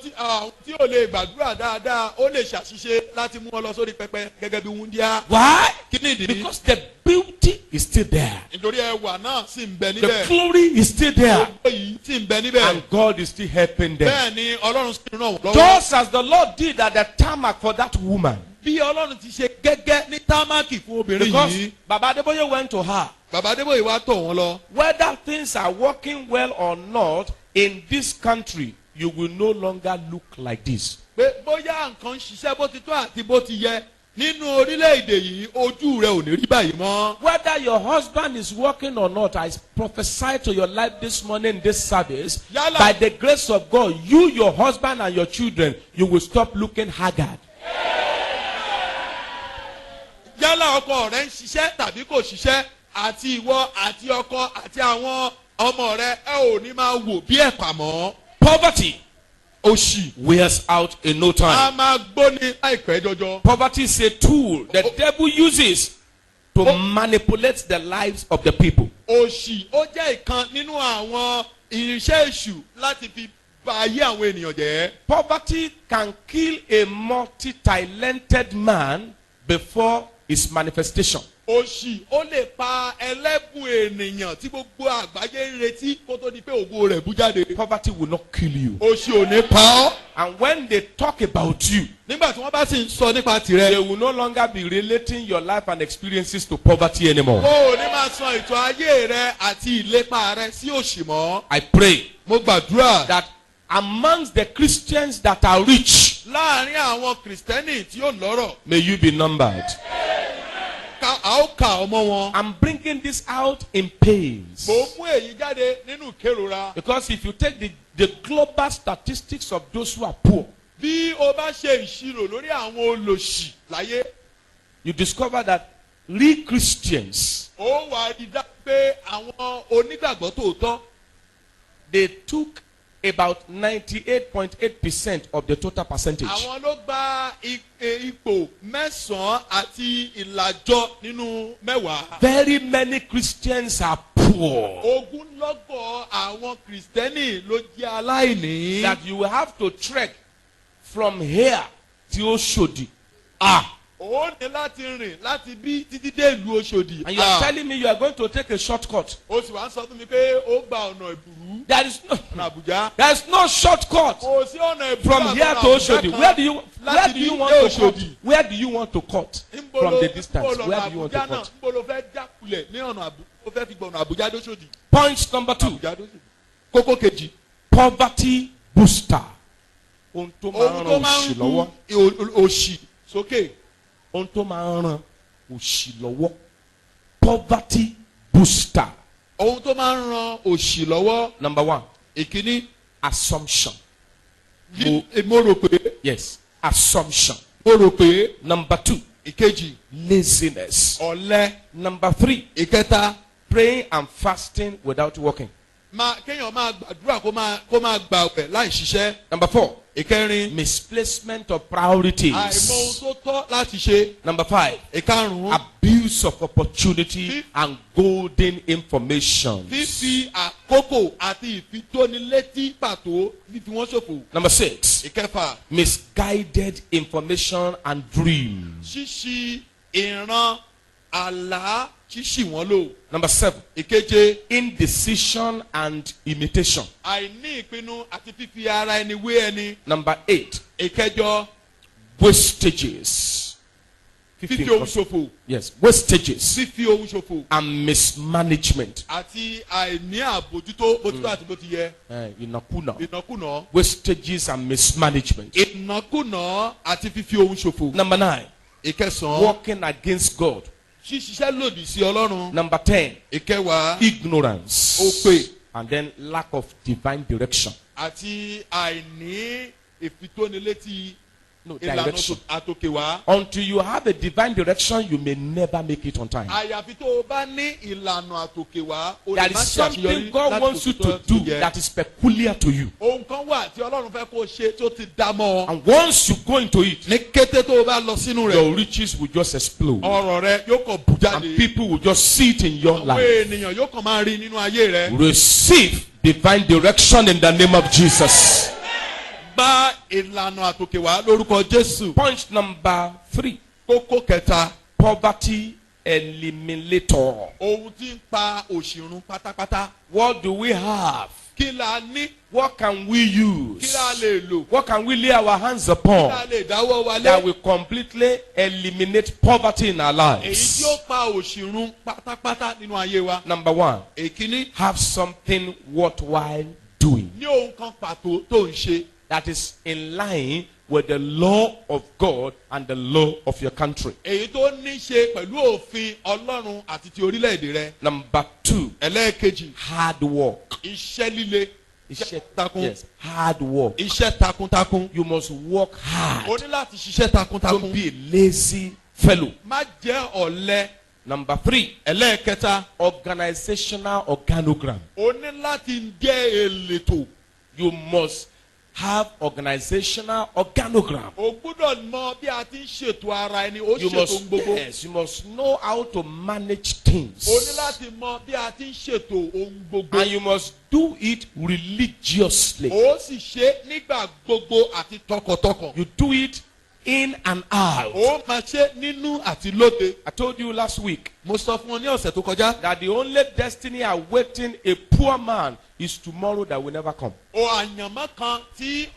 tí ò lè gbàdúrà dáadáa ó lè ṣàṣìṣe láti mú wọn lọ sórí pẹpẹ gẹ́gẹ́ bí wúndíá. Why? kí ni ìdí? Because the beauty is still there. nítorí ẹwà náà sì ń bẹ The níbẹ̀. glory is still there. gbogbo yìí sì ń bẹ níbẹ̀. And God is still helping them. bẹ́ẹ̀ ni ọlọ́run sì ràn wọ́n lọ́wọ́. Just as the Lord did at the tarmac for that woman. bí ọlọ́run ti ṣe gẹ́gẹ́ ní támákì fún obìnrin Because yìí. Baba Adeboye went to her. bàbá Adébóyè wá tọ̀ wọ́n lọ. Whether things are working well or not in this country, you will no longer look like this. pé bóyá nǹkan ń ṣiṣẹ́ bó ti tó àti bó ti yẹ nínú orílẹ̀-èdè yìí ojú rẹ ò ní rí báyìí mọ́. Whether your husband is working or not, I prophesy to your life this morning in this service. Yálà. By the grace of God, you, your husband, and your children, you will stop looking haggard. yálà ọkọ rẹ ń ṣiṣẹ́ tàbí kò ṣiṣẹ́ àti ìwọ àti ọkọ àti àwọn ọmọ rẹ ẹ ò ní máa wò bí ẹ̀pà mọ́. Poverty òṣì wears out in no a time. máa gbóni láìpẹ́ jọjọ. Poverty is a tool the devil uses to manipulate the lives of the people. òṣì ó jẹ́ ìkan nínú àwọn irinṣẹ́ èṣù láti fi bà ayé àwọn ènìyàn jẹ́. Poverty can kill a multi-talented man before his manifestation. òṣì ó lè pa ẹlẹ́bùn ènìyàn tí gbogbo àgbáyé ń retí kó tó di pé ògo rẹ̀ bú jáde. Poverty will not kill you. òṣì ò ní pa ọ́. And when they talk about you, nígbà tí wọ́n bá sì ń sọ nípa they tìrẹ. will no longer be relating your life and experiences to poverty anymore. o ò ní máa sọ ìtàn ayé rẹ àti ìlépa rẹ sí òṣì mọ́. I pray mo gbàdúrà that amongst the Christians that are rich, láàrin àwọn kìrìsìtẹ́nì tí ó lọ́rọ̀ may you be numbered. a ó kà ọmọ wọn. I'm bringing this out in pains. mo mú èyí jáde nínú ìkérora. Because if you take the global statistics of those who are poor, bí o bá ṣe ìṣirò lórí àwọn olòṣì láyé. you discover that real Christians, ó wà á rí dá pé àwọn onígbàgbọ́ tòótọ́. they took about 98.8% of the total percentage. àwọn ló gba ipò mẹ́sàn-án àti ìlàjọ nínú mẹ́wàá. Very many Christians are poor. ogunlọ́gọ̀ àwọn kìrìsìtẹ́nì ló jẹ́ aláìní. That you will have to trek from here to Oshodi. ó ní láti rìn láti bí títí dé ìlú Òṣòdì. And you are telling me you are going to take a shortcut. ó sì wá ń sọ fún mi pé ó gba ọ̀nà ìbùrú. There is no, ọ̀nà Àbújá. there is no shortcut kò sí ọ̀nà ìbùrú from here to Oshodi. Where do you want to cut? Where do you want to cut from the distance? Where do you want to cut? níbo ló fẹ́ jákulẹ̀ ní ọ̀nà ó fẹ́ fi gbọ̀nà Àbújá dóṣòdì. Point number 2. Àbújá dóṣòdì. kókó kejì. Poverty booster. Ohun tó máa ohun ń tó ran máa òṣì ń lọ́wọ́. rú òṣì sókè. Ohun tó máa ń ran òṣì lọ́wọ́. Poverty booster. ohun tó máa ń ran òṣì lọ́wọ́. Number 1. ìkíní. Assumption. mo rò pé. Yes. Assumption. mo mo rò pé. Number 2, ìkejì. laziness. ọ̀lẹ. Number 3, ìkẹta. praying and fasting without working. kéèyàn máa gbàdúrà kó máa gbààwẹ̀ láì ṣiṣẹ́. Number 4, ìkẹrin. misplacement of priorities. àìmọ̀ ohun tó tọ́ láti ṣe. Number 5, ìkarùn-ún. abuse of opportunity and golden information. fífi àkókò àti ìfitónilétí pàtó fífi wọ́n ṣòfò. Number 6, ìkẹfà. misguided information and dreams. ṣíṣí ìran àlá ṣíṣì wọ́n lò. Number 7, ìkeje. indecision and imitation. àìní ìpinnu àti fífi ara ẹni wé ẹni. Number 8, ìkẹjọ. wastages. fífi ohun ṣòfò. Yes, wastages fífi ohun ṣòfò. and mismanagement. àti àìní àbójútó bó ti tó àti bó ti yẹ. Ìnákúnà. ìnákúnà. Wastages and mismanagement. ìnákúnà àti fífi ohun ṣòfò. Number 9, ìkẹsàn-án. working against God. ṣíṣiṣẹ́ lòdì sí ọlọ́run. Number 10, ìkẹwàá. ignorance. òpè. And then lack of divine direction. àti àìní ìfitónilétí No, ìlànà direction. àtòkèwá. Until you have a divine direction, you may never make it on time. àyàfi tó o bá ní ìlànà àtòkèwá o There lè má is ṣe àṣeyọrí something God wants you to do that is peculiar to you. ohun kan wà tí ọlọ́run fẹ́ kó o ṣe tó ti dá mọ́ ọ. And once you go into it, ní kété tó o bá lọ sínú rẹ̀. your riches will just explode. ọrọ̀ rẹ yóò kàn bù jáde. And people will just see it in your àwọn life. ènìyàn yóò kàn máa rí nínú ayé rẹ. Receive divine direction in the name of Jesus. gba ìlànà àtòkèwá lórúkọ Jésù. Point number 3, kókó kẹta. poverty eliminator. ohun tí ń pa òṣìrun pátápátá. What do we have? kí la ní. What can we use? kí la lè lò. What can we lay our hands kí upon la lè dáwọ́ wa that lé. will completely eliminate poverty in our èyí lives? tí ó pa òṣìrun pátápátá nínú ayé wa. Number 1, èkíní. have something worthwhile doing ní ohun kan pàtó tó ń ṣe. that is in line with the law of God and the law of your country. èyí tó ní ṣe pẹ̀lú òfin Ọlọ́run àti ti orílẹ̀-èdè rẹ. Number 2, ẹlẹ́ẹ̀kejì. hard work. iṣẹ́ líle. iṣẹ́ takun. Yes, hard work. iṣẹ́ takuntakun. You must work o hard. ní láti ṣiṣẹ́ Don't takuntakun. be a lazy fellow. má jẹ́ ọ̀lẹ. Number 3, ẹlẹ́ẹ̀kẹta. organizational organogram. o ní láti jẹ́ elétò. You must have organizational organogram. o gbúdọ̀ mọ bí a ti ń ṣètò ara ẹni. o You ṣètò must, gbogbo. yes, you must know how to manage things. o ní láti mọ bí a ti ń ṣètò ohun gbogbo. And you must do it religiously. o sì ṣe nígbà gbogbo àti tọkàntọkàn. You do it in and out. o máa ṣe nínú àti lóde. I told you last week mo sọ fún ọ ní ọ̀sẹ̀ tó kọjá. that the only destiny awaiting a poor man is tomorrow that will never come. o àyànmọ́ kan tí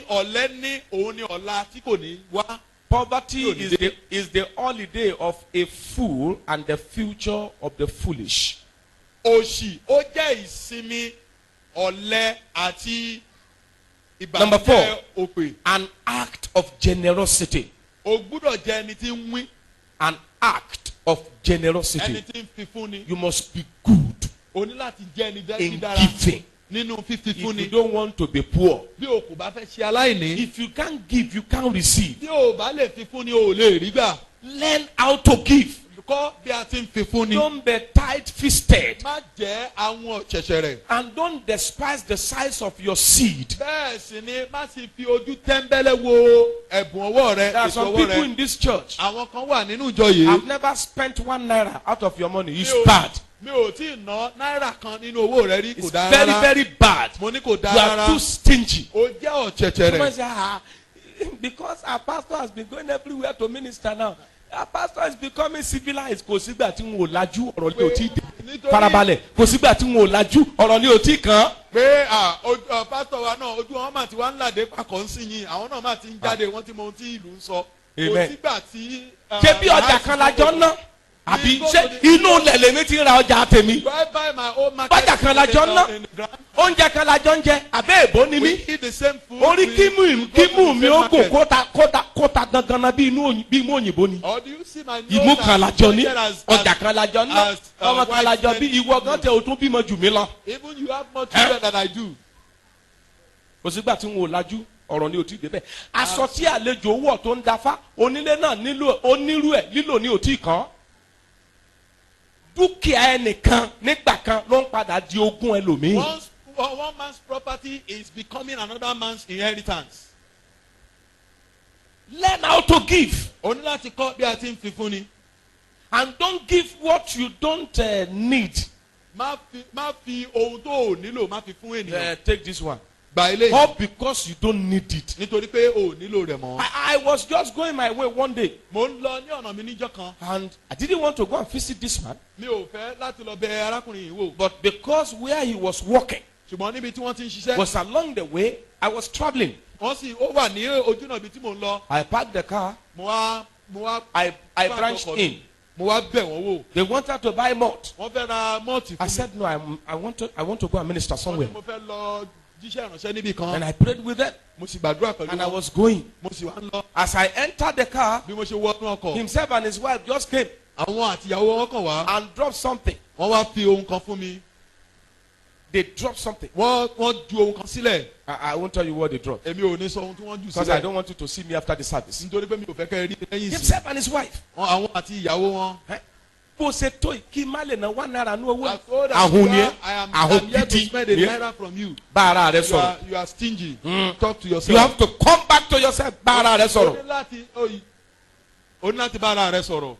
ọ̀lẹ ní òun ni ọ̀la tí kò ní wá. Poverty is the holiday of a fool and the future of the foolish. òṣì ó jẹ́ ìsinmi ọ̀lẹ àti Number 4. ìbànújẹ́ òpè. An act of generosity. o gbúdọ̀ jẹ́ ẹni tí ń wín. An act of ẹni generosity. tí ń fi fún ni. You must be good o ní láti jẹ́ ẹni in dídára giving. nínú fífi If fún you ni. don't want to be poor, bí o kò bá fẹ́ ṣe aláìní. if you can't give, you can't receive. bí o bá lè fi fún ni o ò lè rí gbà. Learn how to give. kọ́ bí a ti ń fi fún ni. Don't be tight-fisted. má jẹ́ àwọn ṣẹ̀ṣẹ̀ rẹ̀. And don't despise the size of your seed. bẹ́ẹ̀ sì ni má sì fi ojú tẹ́ńbẹ́lẹ́ wo ẹ̀bùn ọwọ́ rẹ. There are ètò some ọwọ́ people rẹ. in this church. àwọn kan wà nínú ìjọ yìí. I've never spent 1 naira out of your money. It's Mi ò- bad. mi ò tí ì ná náírà kan nínú owó rẹ rí. kò It's dáa very, rárá. very bad. mo ní kò dáa You are rárá. too stingy. o jẹ́ ọ̀chẹ̀chẹ̀ Someone rẹ̀. say, because our pastor has been going everywhere to minister now. Our pastor is becoming civilized. Kò sígbà tí wọn ò lajú ọ̀rọ̀ ni ò tí ì dé. Nítorí- Farabalẹ̀. Kò sígbà tí wọn ò lajú ọ̀rọ̀ ni ò tí ì kàn. pé pásítọ̀ wa náà ojú wọn mà ti wá ń làdé pakọ̀ ń sìn yín àwọn náà mà ti ń jáde wọ́n ti mọ ohun tí ìlú ń sọ. kò Amen. sígbà tí. Ṣé bí ọjà kan lajọ ná? Àbí ṣé inú ilẹ̀ lèmi ti ń ra ọjà tèmi? buy my own market. Bájà kan lajọ ná? in the ground. Oúnjẹ kan lajọ ń jẹ. Àbẹ́ èbó ni we mí. eat the same food. Orí we kímù go to kímù the mi same ó gùn market. kóta gangan na bí imú òyìnbó ni. or do you see my nose Ìmú kan as lajọ ní. pointed as- Ọjà kan lajọ ná. as, Ọmọ kan white lajọ men bí ìwọ gan tẹ o tún bímọ jù mí lọ. even you have more children than I do. Kò sígbà tí wọn ò lajú. ọ̀rọ̀ ni ò tí ì débẹ̀. aṣọ tí àlejò wọ̀ tó ń dafá onílé náà nílò onírú ẹ̀ lílò ní ò tí ì kàn. dúkìá ẹnìkan nígbà kan ló ń padà di ogún ẹlòmíì. Once one man's property is becoming another man's inheritance. Learn how to give. O ní láti kọ́ bí a ti ń fi fún ni. And don't give what you don't need. Má fi ohun tó o nílò má fi fún ènìyàn. Take this one. Gba ilé All yìí. because you don't need it. Nítorí pé o ò nílò rẹ̀ mọ́. I was just going my way one day. Mo ń lọ ní ọ̀nà mi níjọ́ kan. And I didn't want to go and visit this man. Mi ò fẹ́ láti lọ bẹ arákùnrin yìí wò. But because where he was walking Ṣùgbọ́n níbi tí wọ́n ti ń ṣiṣẹ́. was along the way, I was traveling. Ó wà ní ojúnà ibi tí mò ń lọ. I parked the car. Mo wá I branched in. Mo wá bẹ̀ wọ́n wò. They wanted to buy malt. Wọ́n fẹ́ ra mọ́ọ̀tì I fún mi. said, no, I want to go and minister Wọ́n somewhere. ní mo fẹ́ lọ jíṣẹ́ ìránṣẹ́ níbì kan. And I prayed with them. Mo sì gbàdúrà pẹ̀lú And I wọn. was going. Mo sì wá ń lọ. As I entered the car, Bí mo ṣe wọ inú ọkọ̀. himself and his wife just came Àwọn àtìyàwó wọn kàn wá. and dropped something. Wọ́n wá fi ohun kan fún mi. They dropped something. Wọ́n ju ohun kan sílẹ̀. I won't tell you what they dropped. Èmi ò ní sọ ohun tí wọ́n jù Because I sílẹ̀. don't want you to see me after the service. Nítorí pé mi ò fẹ́ kẹ́ ẹ rí mi lẹ́yìn ìsìn. Himself and his wife. Àwọn àti ìyàwó wọn. Bó ṣe tó yìí kí má lè ná one naira ní owó. I told them, Ahun ni ẹ́. I am Ahun here to gidi spend a ni ẹ́. naira from you. Bá ara rẹ sọ̀rọ̀. You are stingy. Talk to yourself. You have to come back to yourself. Bá ara rẹ sọ̀rọ̀. O ní láti bá ara rẹ sọ̀rọ̀.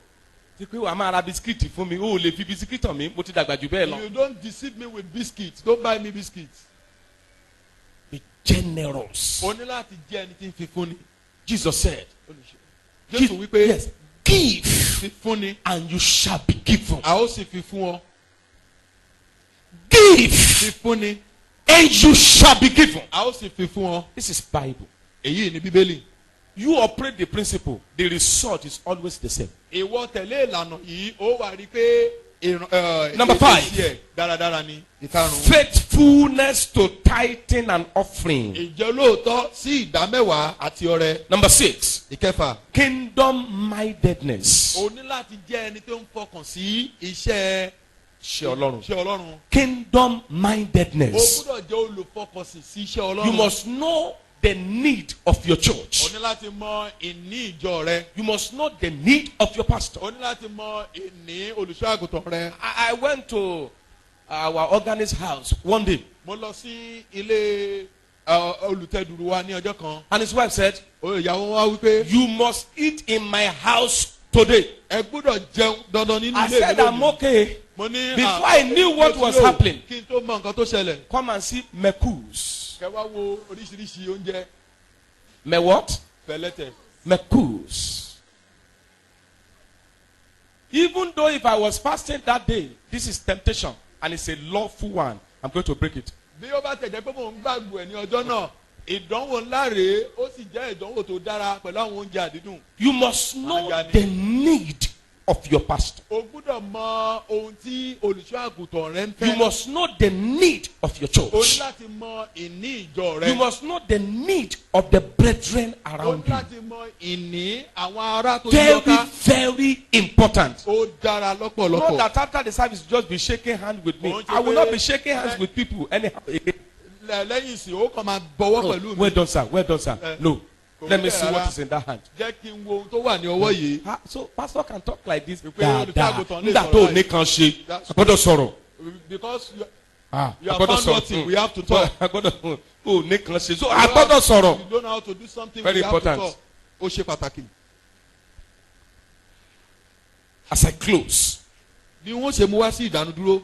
Ti pé wàá máa ra bisikíìtì fún mi. O ò lè fi bisikíìtì hàn mí. Mo ti dàgbà jù bẹ́ẹ̀ lọ. You don't deceive me with biscuits. Don't buy me biscuits. Be generous. O ní láti jẹ́ ẹni tí ń fi fún ni. Jesus said. Jésù wípé Yes. Give fi fún ni. and you shall be given. A ó sì fi fún ọ. Give Fi fún ni. and you shall be given. A ó sì fi fún ọ. This is Bible. Èyí ni Bíbélì. You operate the principle. The result is always the same. Ìwọ tẹ̀lé ìlànà yìí ó wà rí pé Number 5. èsì ẹ̀ dáradára ni. Ìkarùn-ún. Faithfulness to tithing and offering. Ìjẹ́ lóòótọ́ sí ìdámẹ́wàá àti ọrẹ. Number 6. Ìkẹfà. Kingdom mindedness. O ní láti jẹ́ ẹni tó ń fọkàn sí iṣẹ́ Ọlọ́run. Kingdom O mindedness. gbúdọ̀ jẹ́ olùfọkànsìn sí iṣẹ́ Ọlọ́run. You must know the need of your O church. ní láti mọ ìní ìjọ rẹ. You must know the need of your pastor. O ní láti mọ ìní olùṣọ́ àgùntàn rẹ. I went to our organist house one day, Mo lọ sí ilé olùtẹ̀dùrú wa ní ọjọ́ kan. and his wife said, Ìyàwó wa wípé you must eat in my house today. ẹ gbúdọ̀ jẹun dandan nínú I ilé mi said, I'm okay. Mo ní Before I knew what was happening. kí n tó mọ nǹkan tó ṣẹlẹ̀. Come and see Mekus. Kẹ wá wo oríṣiríṣi oúnjẹ Me what? pẹ̀lẹ́tẹ̀. Mekus. Even though if I was fasting that day, this is temptation and it's a lawful one. I'm going to break it. Bí ó bá tẹ̀jẹ́ pé mò ń gbàgbọ́ ẹ̀ ní ọjọ́ náà, ìdánwò ńlá rèé, ó sì jẹ́ ìdánwò tó dára pẹ̀lú àwọn oúnjẹ àdídùn. You must know the need of your pastor. O gbúdọ̀ mọ ohun tí olùṣọ́ àgùntàn rẹ ń You fẹ́. must know the need of your O ní church. láti mọ ìní ìjọ rẹ. You must know the need of the brethren O around ní you. láti mọ ìní àwọn ará tó yí Very, ọká. very important. Ó dára Not lọ́pọ̀lọpọ̀. that after the service you just be shaking hands with me. I will not be shaking hands with people anyhow. Lẹ́yìn ìsìn ó kàn máa bọ̀wọ́ pẹ̀lú mi. Well done, sir. Well done, sir. No. Let me see what is in that hand. Jẹ́ kí n wo ohun tó wà ní ọwọ́ yìí. So pastor can talk like this. Pé Dáadáa. olùṣọ́-àgùntàn lè Nígbà sọ̀rọ̀ tó o báyìí. ní kan ṣe, a gbọ́dọ̀ sọ̀rọ̀. Because you A have gbọ́dọ̀ found sọ̀rọ̀. nothing, we have to talk. A gbọ́dọ̀ o ní kan ṣe. So a gbọ́dọ̀ sọ̀rọ̀. You don't know how to do something. Very we have important. to talk. Ó ṣe pàtàkì. As I close. Bí wọ́n ṣe mú wá sí ìdánudúró.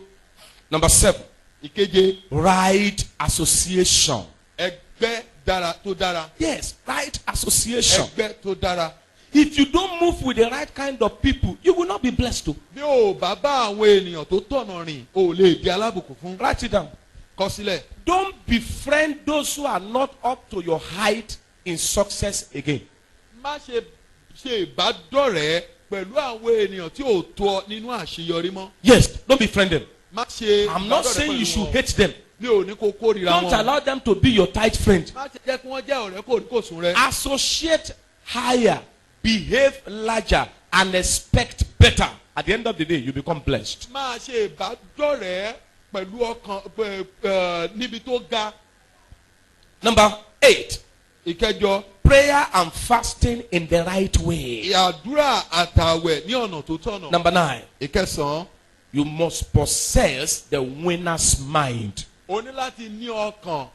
Number 7. Ìkeje. Right association. Ẹgbẹ́ dára tó dára. Yes, right association. Ẹgbẹ́ tó dára. If you don't move with the right kind of people, you will not be blessed too. Bí o bá bá àwọn ènìyàn tó tọ̀nà rìn, o lè di alábùkún fún. Write it down. Kọ sílẹ̀. Don't befriend those who are not up to your height in success again. Má ṣe ìbádọ́rẹ̀ẹ́ pẹ̀lú àwọn ènìyàn tí ò tó ọ nínú àṣeyọrí mọ́. Yes, don't befriend them. Má ṣe I'm not ìbádọ́rẹ̀ẹ́ saying you pẹ̀lú should wọn. hate them. Mi ò ní kó kórìíra Don't wọn. allow them to be your tight friend. Má ṣe jẹ́ kí wọ́n jẹ́ ọ̀rẹ́ kòríkòsùn rẹ. Associate higher, behave larger, and expect better. At the end of the day, you become blessed. Máa ṣe ìbádọ́rẹ̀ẹ́ pẹ̀lú ọkàn níbi tó ga. Number 8. ìkẹjọ, prayer and fasting in the right way. àdúrà àtàwẹ̀ ní ọ̀nà tó tọ̀nà. Number 9, ìkẹsàn-án, you must possess the winner's mind. o ní láti ní ọkàn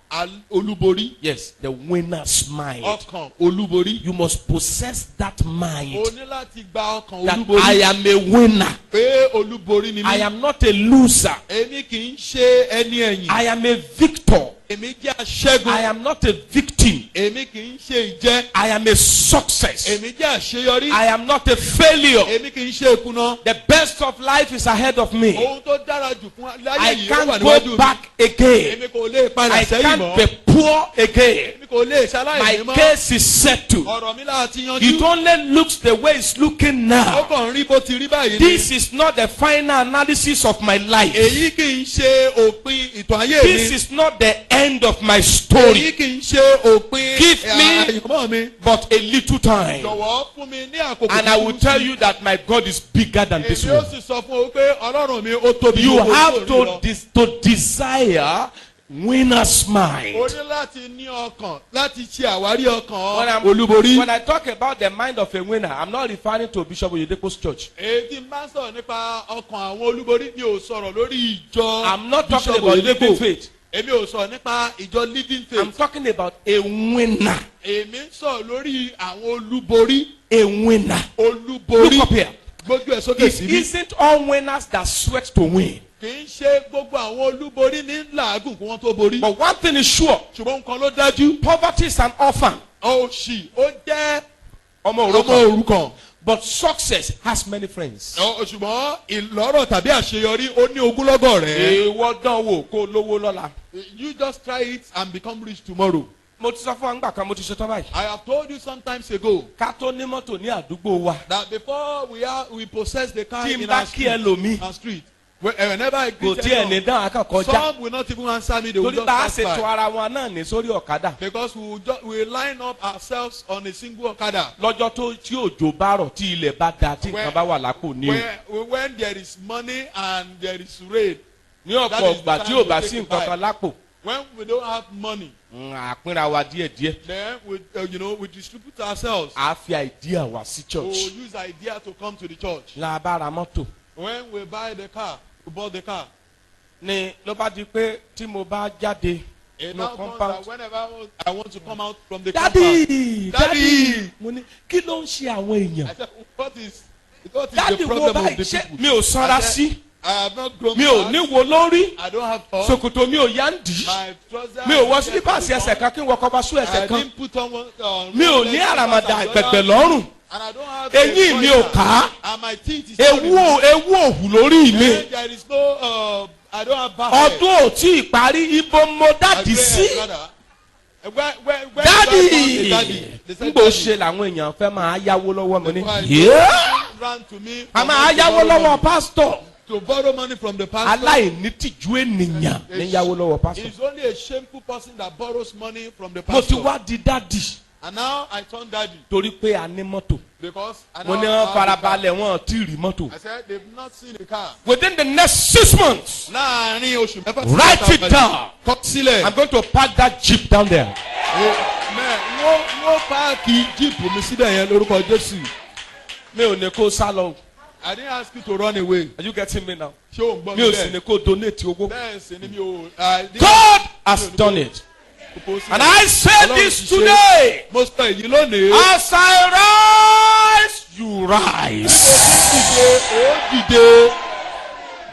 olúborí. Yes, the winner's mind. ọkàn olúborí. You must possess that mind. o ní láti gba ọkàn That olúborí. I am a winner. pé olúborí ni I mí. am not a loser. èmi kì í ṣe ẹni ẹ̀yìn. I am a victor. èmi jẹ́ aṣẹ́gun. I am not a victim. èmi kì í ṣe ìjẹ́. I am a success. èmi jẹ́ àṣeyọrí. I am not a failure. èmi kì í ṣe ìkùnà. The best of life is ahead of me. ohun tó dára jù fún láyé I yìí ó wà can't níwájú go mi. back again. èmi kò lè padà I sẹ́yìn can't mọ́. be poor again. èmi kò lè ṣaláìní My mọ́. case is settled. ọ̀rọ̀ mi láti yanjú. It only looks the way it's looking ó now. kàn rí bó ti rí báyìí ni. This is not the final analysis of my life. èyí kì í ṣe òpin ìtàn ayé This mi. is not the end of my èyí story. kì í ṣe òpin Give me- àyànmọ́ mi. But a little time. jọ̀wọ́ fún mi ní àkókò And I will tell you that my God is bigger than this èmi ó one. sì sọ fún o pé ọlọ́run mi ó tóbi You gbogbo have orí to, lọ. to desire winner's mind. o ní láti ní ọkàn láti ṣe àwárí When ọkàn olúborí. when I talk about the mind of a winner, I'm not referring to Bishop Oyedepo's church. èyí tí máa ń sọ̀rọ̀ nípa ọkàn àwọn olúborí mi ò sọ̀rọ̀ lórí ìjọ I'm not talking Bishop about Oyedepo. living faith. èmi ò sọ̀rọ̀ nípa ìjọ living I'm faith. talking about a winner. èmi ń sọ̀rọ̀ lórí àwọn olúborí. A winner. olúborí. Look up here. gbójú ẹ̀ sókè It síbí. isn't all winners that sweat to win. kì í ṣe gbogbo àwọn olúborí ní làágùn kí wọ́n tó borí. But one thing is sure, ṣùgbọ́n nǹkan ló dájú. poverty is an orphan. òṣì ó jẹ́ Ọmọ ọmọ òrukàn. òrukàn. But success has many friends. ṣùgbọ́n ìlọ́rọ̀ tàbí àṣeyọrí ó ní ogúnlọ́gọ̀ rẹ̀. Èèwọ̀ dán wò kó lówó lọ́la. you just try it and become rich tomorrow. Mo ti sọ fún wa nígbà kan mo ti ṣetán báyìí. I have told you sometimes ago Ká tó ní mọ́tò ní àdúgbò wa. that before we possess the car Tí n in bá our kí ẹ street, whenever I Kò greet tí ẹ̀ ní anyone, dán akẹ́kọ̀ọ́ já. some will not even answer me. They will Torí just bá a pass ṣètò by ara wọn náà ní sórí ọ̀kadà. because we line up ourselves on a single okada. Lọ́jọ́ tí òjò bá rọ̀ tí ilẹ̀ bá da tí nǹkan bá wà lápò ní o. When there is money and there is rain, Ní ọ̀pọ̀ ọgbà tí ò bá sí nǹkan kan lápò. when we don't have money, Àpínra wa díẹ̀díẹ̀. then we distribute ourselves. À á fi àìdíà wá sí We will church. use idea to come to the church. La bá ra mọ́tò. When we buy the car, we bought the car. Ni ló bá di pé tí mo bá jáde It no now comes compound. that whenever I want to come out from the compound, Dádì! Daddy! Dádì! Mo ní kí ló ń ṣe àwọn èèyàn? I said, what is the Dádì wo problem báyìí of the ṣé people? mi ò sanra I said, sí? I have not grown Mi ò fat. ní wo lórí? I don't have thought. Ṣòkòtò mi ò yá ń dì í. My trousers. Mi ò wọ sílípàsì ẹsẹ̀ kan kí n wọ kọ́ba sú I ẹsẹ̀ kan. didn't put on one. Mi ò ní àràmàdà ìpẹ̀pẹ̀ lọ́rùn. And I don't have. Eyín mi ò kà á. And my teeth is. Ewu òhù lórí mi. And there is no. I don't have back. hair. Ọdún ò tí ì parí ibo mo My dádì gray sí. hair, brother. Where Dádì! did I find the daddy? They said, Ngbò daddy. ṣe làwọn èèyàn fẹ́ máa yáwó lọ́wọ́ mi ní. Why? Yeah. Ran to me. A for máa me to yáwó borrow lọ́wọ́ money. pásítọ̀. To borrow money from the pastor. Aláìní tìjú ènìyàn ní yáwó lọ́wọ́ pásítọ̀. It's only a shameful person that borrows money from the Mo ti pastor. wá di dádì And now I turn daddy torí pé a ní mọ́tò. because I Mo now ní wọn have a car. farabalẹ̀ wọn ò tí ì rí mọ́tò. I said they've not seen the car. Within the next 6 months, Láàárín oṣù mẹ́fà tí write wọ́n it ta down. kọ sílẹ̀. I'm going to park that jeep down there. Wọ́n páàkì jíìpù mi síbẹ̀ yẹn lórúkọ Jésù. Mi ò ní kó sá lọ. I didn't ask you to run away. Are you getting me now? Ṣé o ń gbọ́ Mi mi ò sì ní bẹ́ẹ̀? kó donate owó. Bẹ́ẹ̀ sì ni mi ò. God has done it. And I say this today. Mo sọ èyí lónìí. As I rise, you rise. Ó dìde.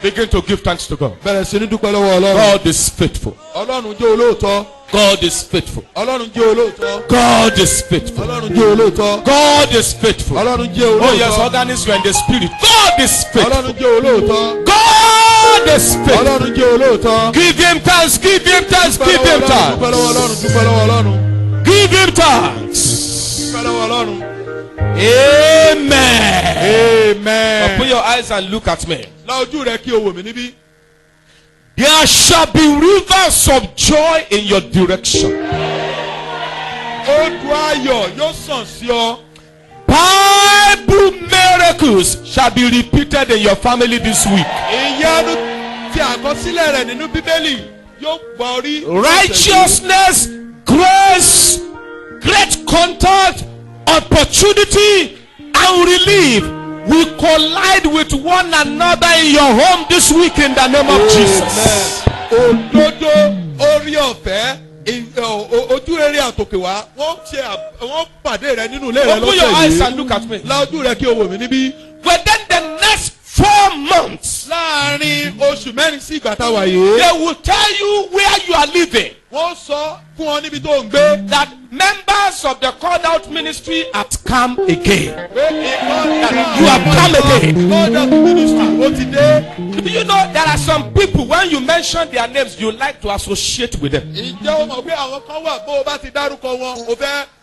Begin to give thanks to God. Bẹ̀rẹ̀ sí ní dúpẹ́ lọ́wọ́ Ọlọ́run. God is faithful. Ọlọ́run jẹ́ olóòótọ́. God is faithful. Ọlọ́run jẹ́ olóòótọ́. God is faithful. Ọlọ́run jẹ́ olóòótọ́. God is faithful. Ọlọ́run jẹ́ olóòótọ́. Oh yes, organists were in the spirit. God is faithful. Ọlọ́run jẹ́ olóòótọ́. God is faithful. Ọlọ́run jẹ́ olóòótọ́. Give him thanks. Give him thanks. Give him Dúpẹ́ thanks. lọ́wọ́ Ọlọ́run. Dúpẹ́ lọ́wọ́ Ọlọ́run. Give him thanks. Dúpẹ́ lọ́wọ́ Ọlọ́run. Amen. Now put Amen. your eyes and look at me. La ojú rẹ kí o wò mí níbí. There shall be rivers of joy in your direction. Odò ayọ̀ yóò sàn sí ọ. Bible miracles shall be repeated in your family this week. Ìyanu tí àkọsílẹ̀ rẹ̀ nínú Bíbélì yóò gbọ́ rí. Righteousness, grace, great contact, opportunity, and relief will collide with one another in your home this week in the name of Jesus. Òdodo orí ọ̀fẹ́ ojú rere àtòkè wá wọ́n pàdé rẹ nínú ilé rẹ lọ́sẹ̀ yìí. Open your eyes and look at me. La ojú rẹ kí o wò mí níbí. Within the next 4 months, láàárín oṣù mẹ́rin sí ìgbà tá a wà yìí. they will tell you where you are living. wọ́n sọ fún ọ níbi tó ń gbé. That members of the called out ministry have come again. You have come again. Called out ministry ó ti dé. Do you know there are some people when you mention their names you like to associate with them? Ǹjẹ́ o mọ̀ pé àwọn kan wà bó o bá ti dárúkọ wọn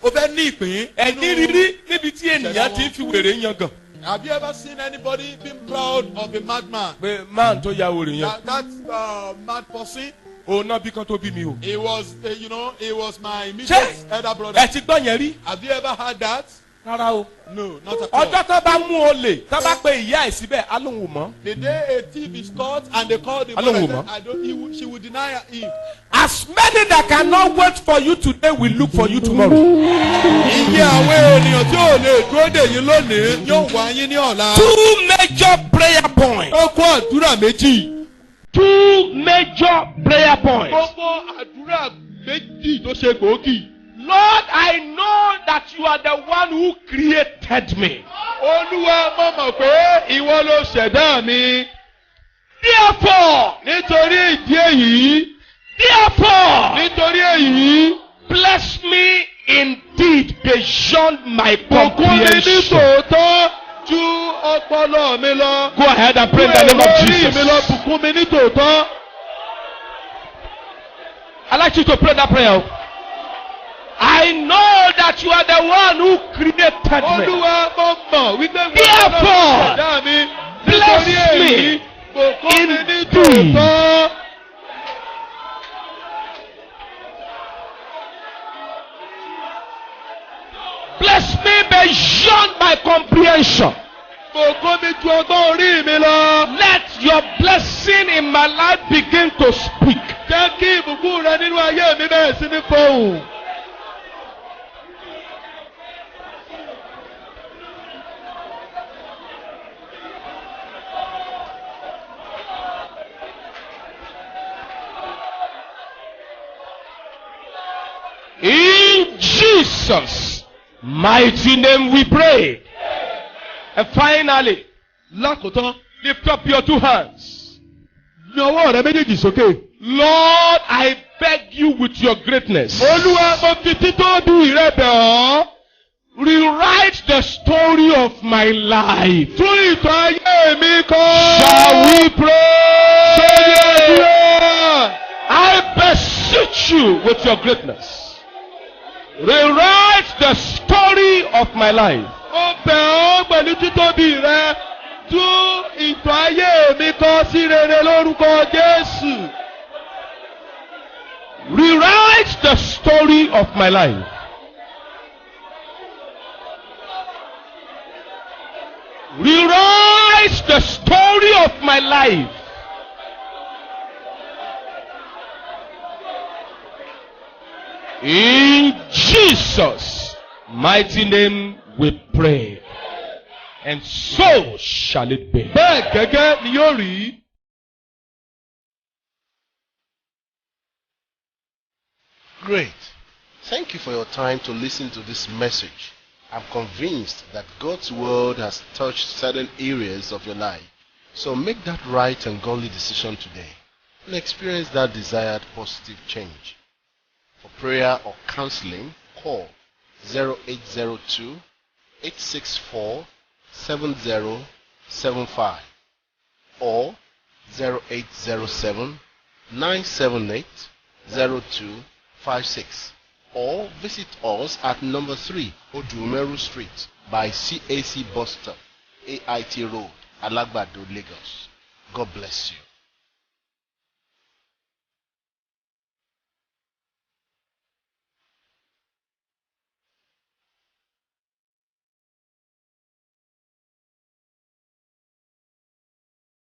o fẹ́ ní ìpín. Ẹni rírí níbi tí ènìyàn ti ń fi wèrè yan gan. Have you ever seen anybody being proud of a madman? Pé máa tó ya wèrè yan. That mad person. O náà bí kan tó bí mi o. He was he was my immediate elder brother. Ẹ ti gbọ́ yẹn rí? Have you ever heard that? Rárá o. No, not at all. Ọjọ́ tó bá mú olè tó bá pe ìyá ẹ̀ síbẹ̀ á lóun ò mọ̀. The day a thief is caught and they call the Hello, mother, woman. she will deny him. As many that cannot wait for you today will look for you tomorrow. Iye àwọn ènìyàn tí ò lè dúró dè yín lónìí yóò wá yín ní ọ̀la. 2 major prayer points. Ó kó àdúrà méjì. 2 major prayer points. Ó kó àdúrà méjì tó ṣe gbòógì. Lord, I know that you are the one who created me. Olúwa mo mọ̀ pé ìwọ ló ṣẹ̀dá mi. Therefore, Nítorí ìdí èyí. nítorí èyí, bless me indeed beyond my Bùkún mi ní comprehension. tòótọ́ ju ọpọlọ mi lọ. Go ahead and pray in the name of Orí mi lọ Jesus. bùkún mi ní tòótọ́. I'd like you to pray that prayer. I know that you are the one who created me. Olúwa mo mọ̀ wípé Therefore, ṣẹ̀dá mi. bless Nítorí èyí, me bùkún mi ní indeed. tòótọ́. Bless me beyond my comprehension. Bùkún mi ju ọgbọ́n orí mi lọ. Let your blessing in my life begin to speak. Jẹ́ kí ìbùkún rẹ nínú ayé mi bẹ̀rẹ̀ sí ní fọhùn. In Jesus' mighty name we pray. And finally, Lákòótán, lift up your 2 hands. ní ọwọ́ rẹ méjèèjì sókè. Lord, I beg you with your greatness. Olúwa mo fi títóbi rẹ bẹ̀ ọ́. Rewrite the story of my life. Tún ìtàn ayé mi kọ. Shall we pray? Sórí àdúrà. I beseech you with your greatness. Rewrite the story of my life. Mo bẹ̀ ọ́ pẹ̀lú títóbi rẹ. Tún ìtàn ayé mi kọ sí rere lórúkọ Jésù. Rewrite the story of my life. Rewrite the story of my life. In Jesus' mighty name we pray. And so shall it be. Bẹ́ẹ̀ gẹ́gẹ́ ni yóò rí. Great. Thank you for your time to listen to this message. I'm convinced that God's word has touched certain areas of your life. So make that right and godly decision today and experience that desired positive change. For prayer or counseling, call 0802 864 7075 or 0807 978 0256 or visit us at number 3 Odumeru Street by CAC Bus Stop, AIT Road, Alagbado, Lagos. God bless you.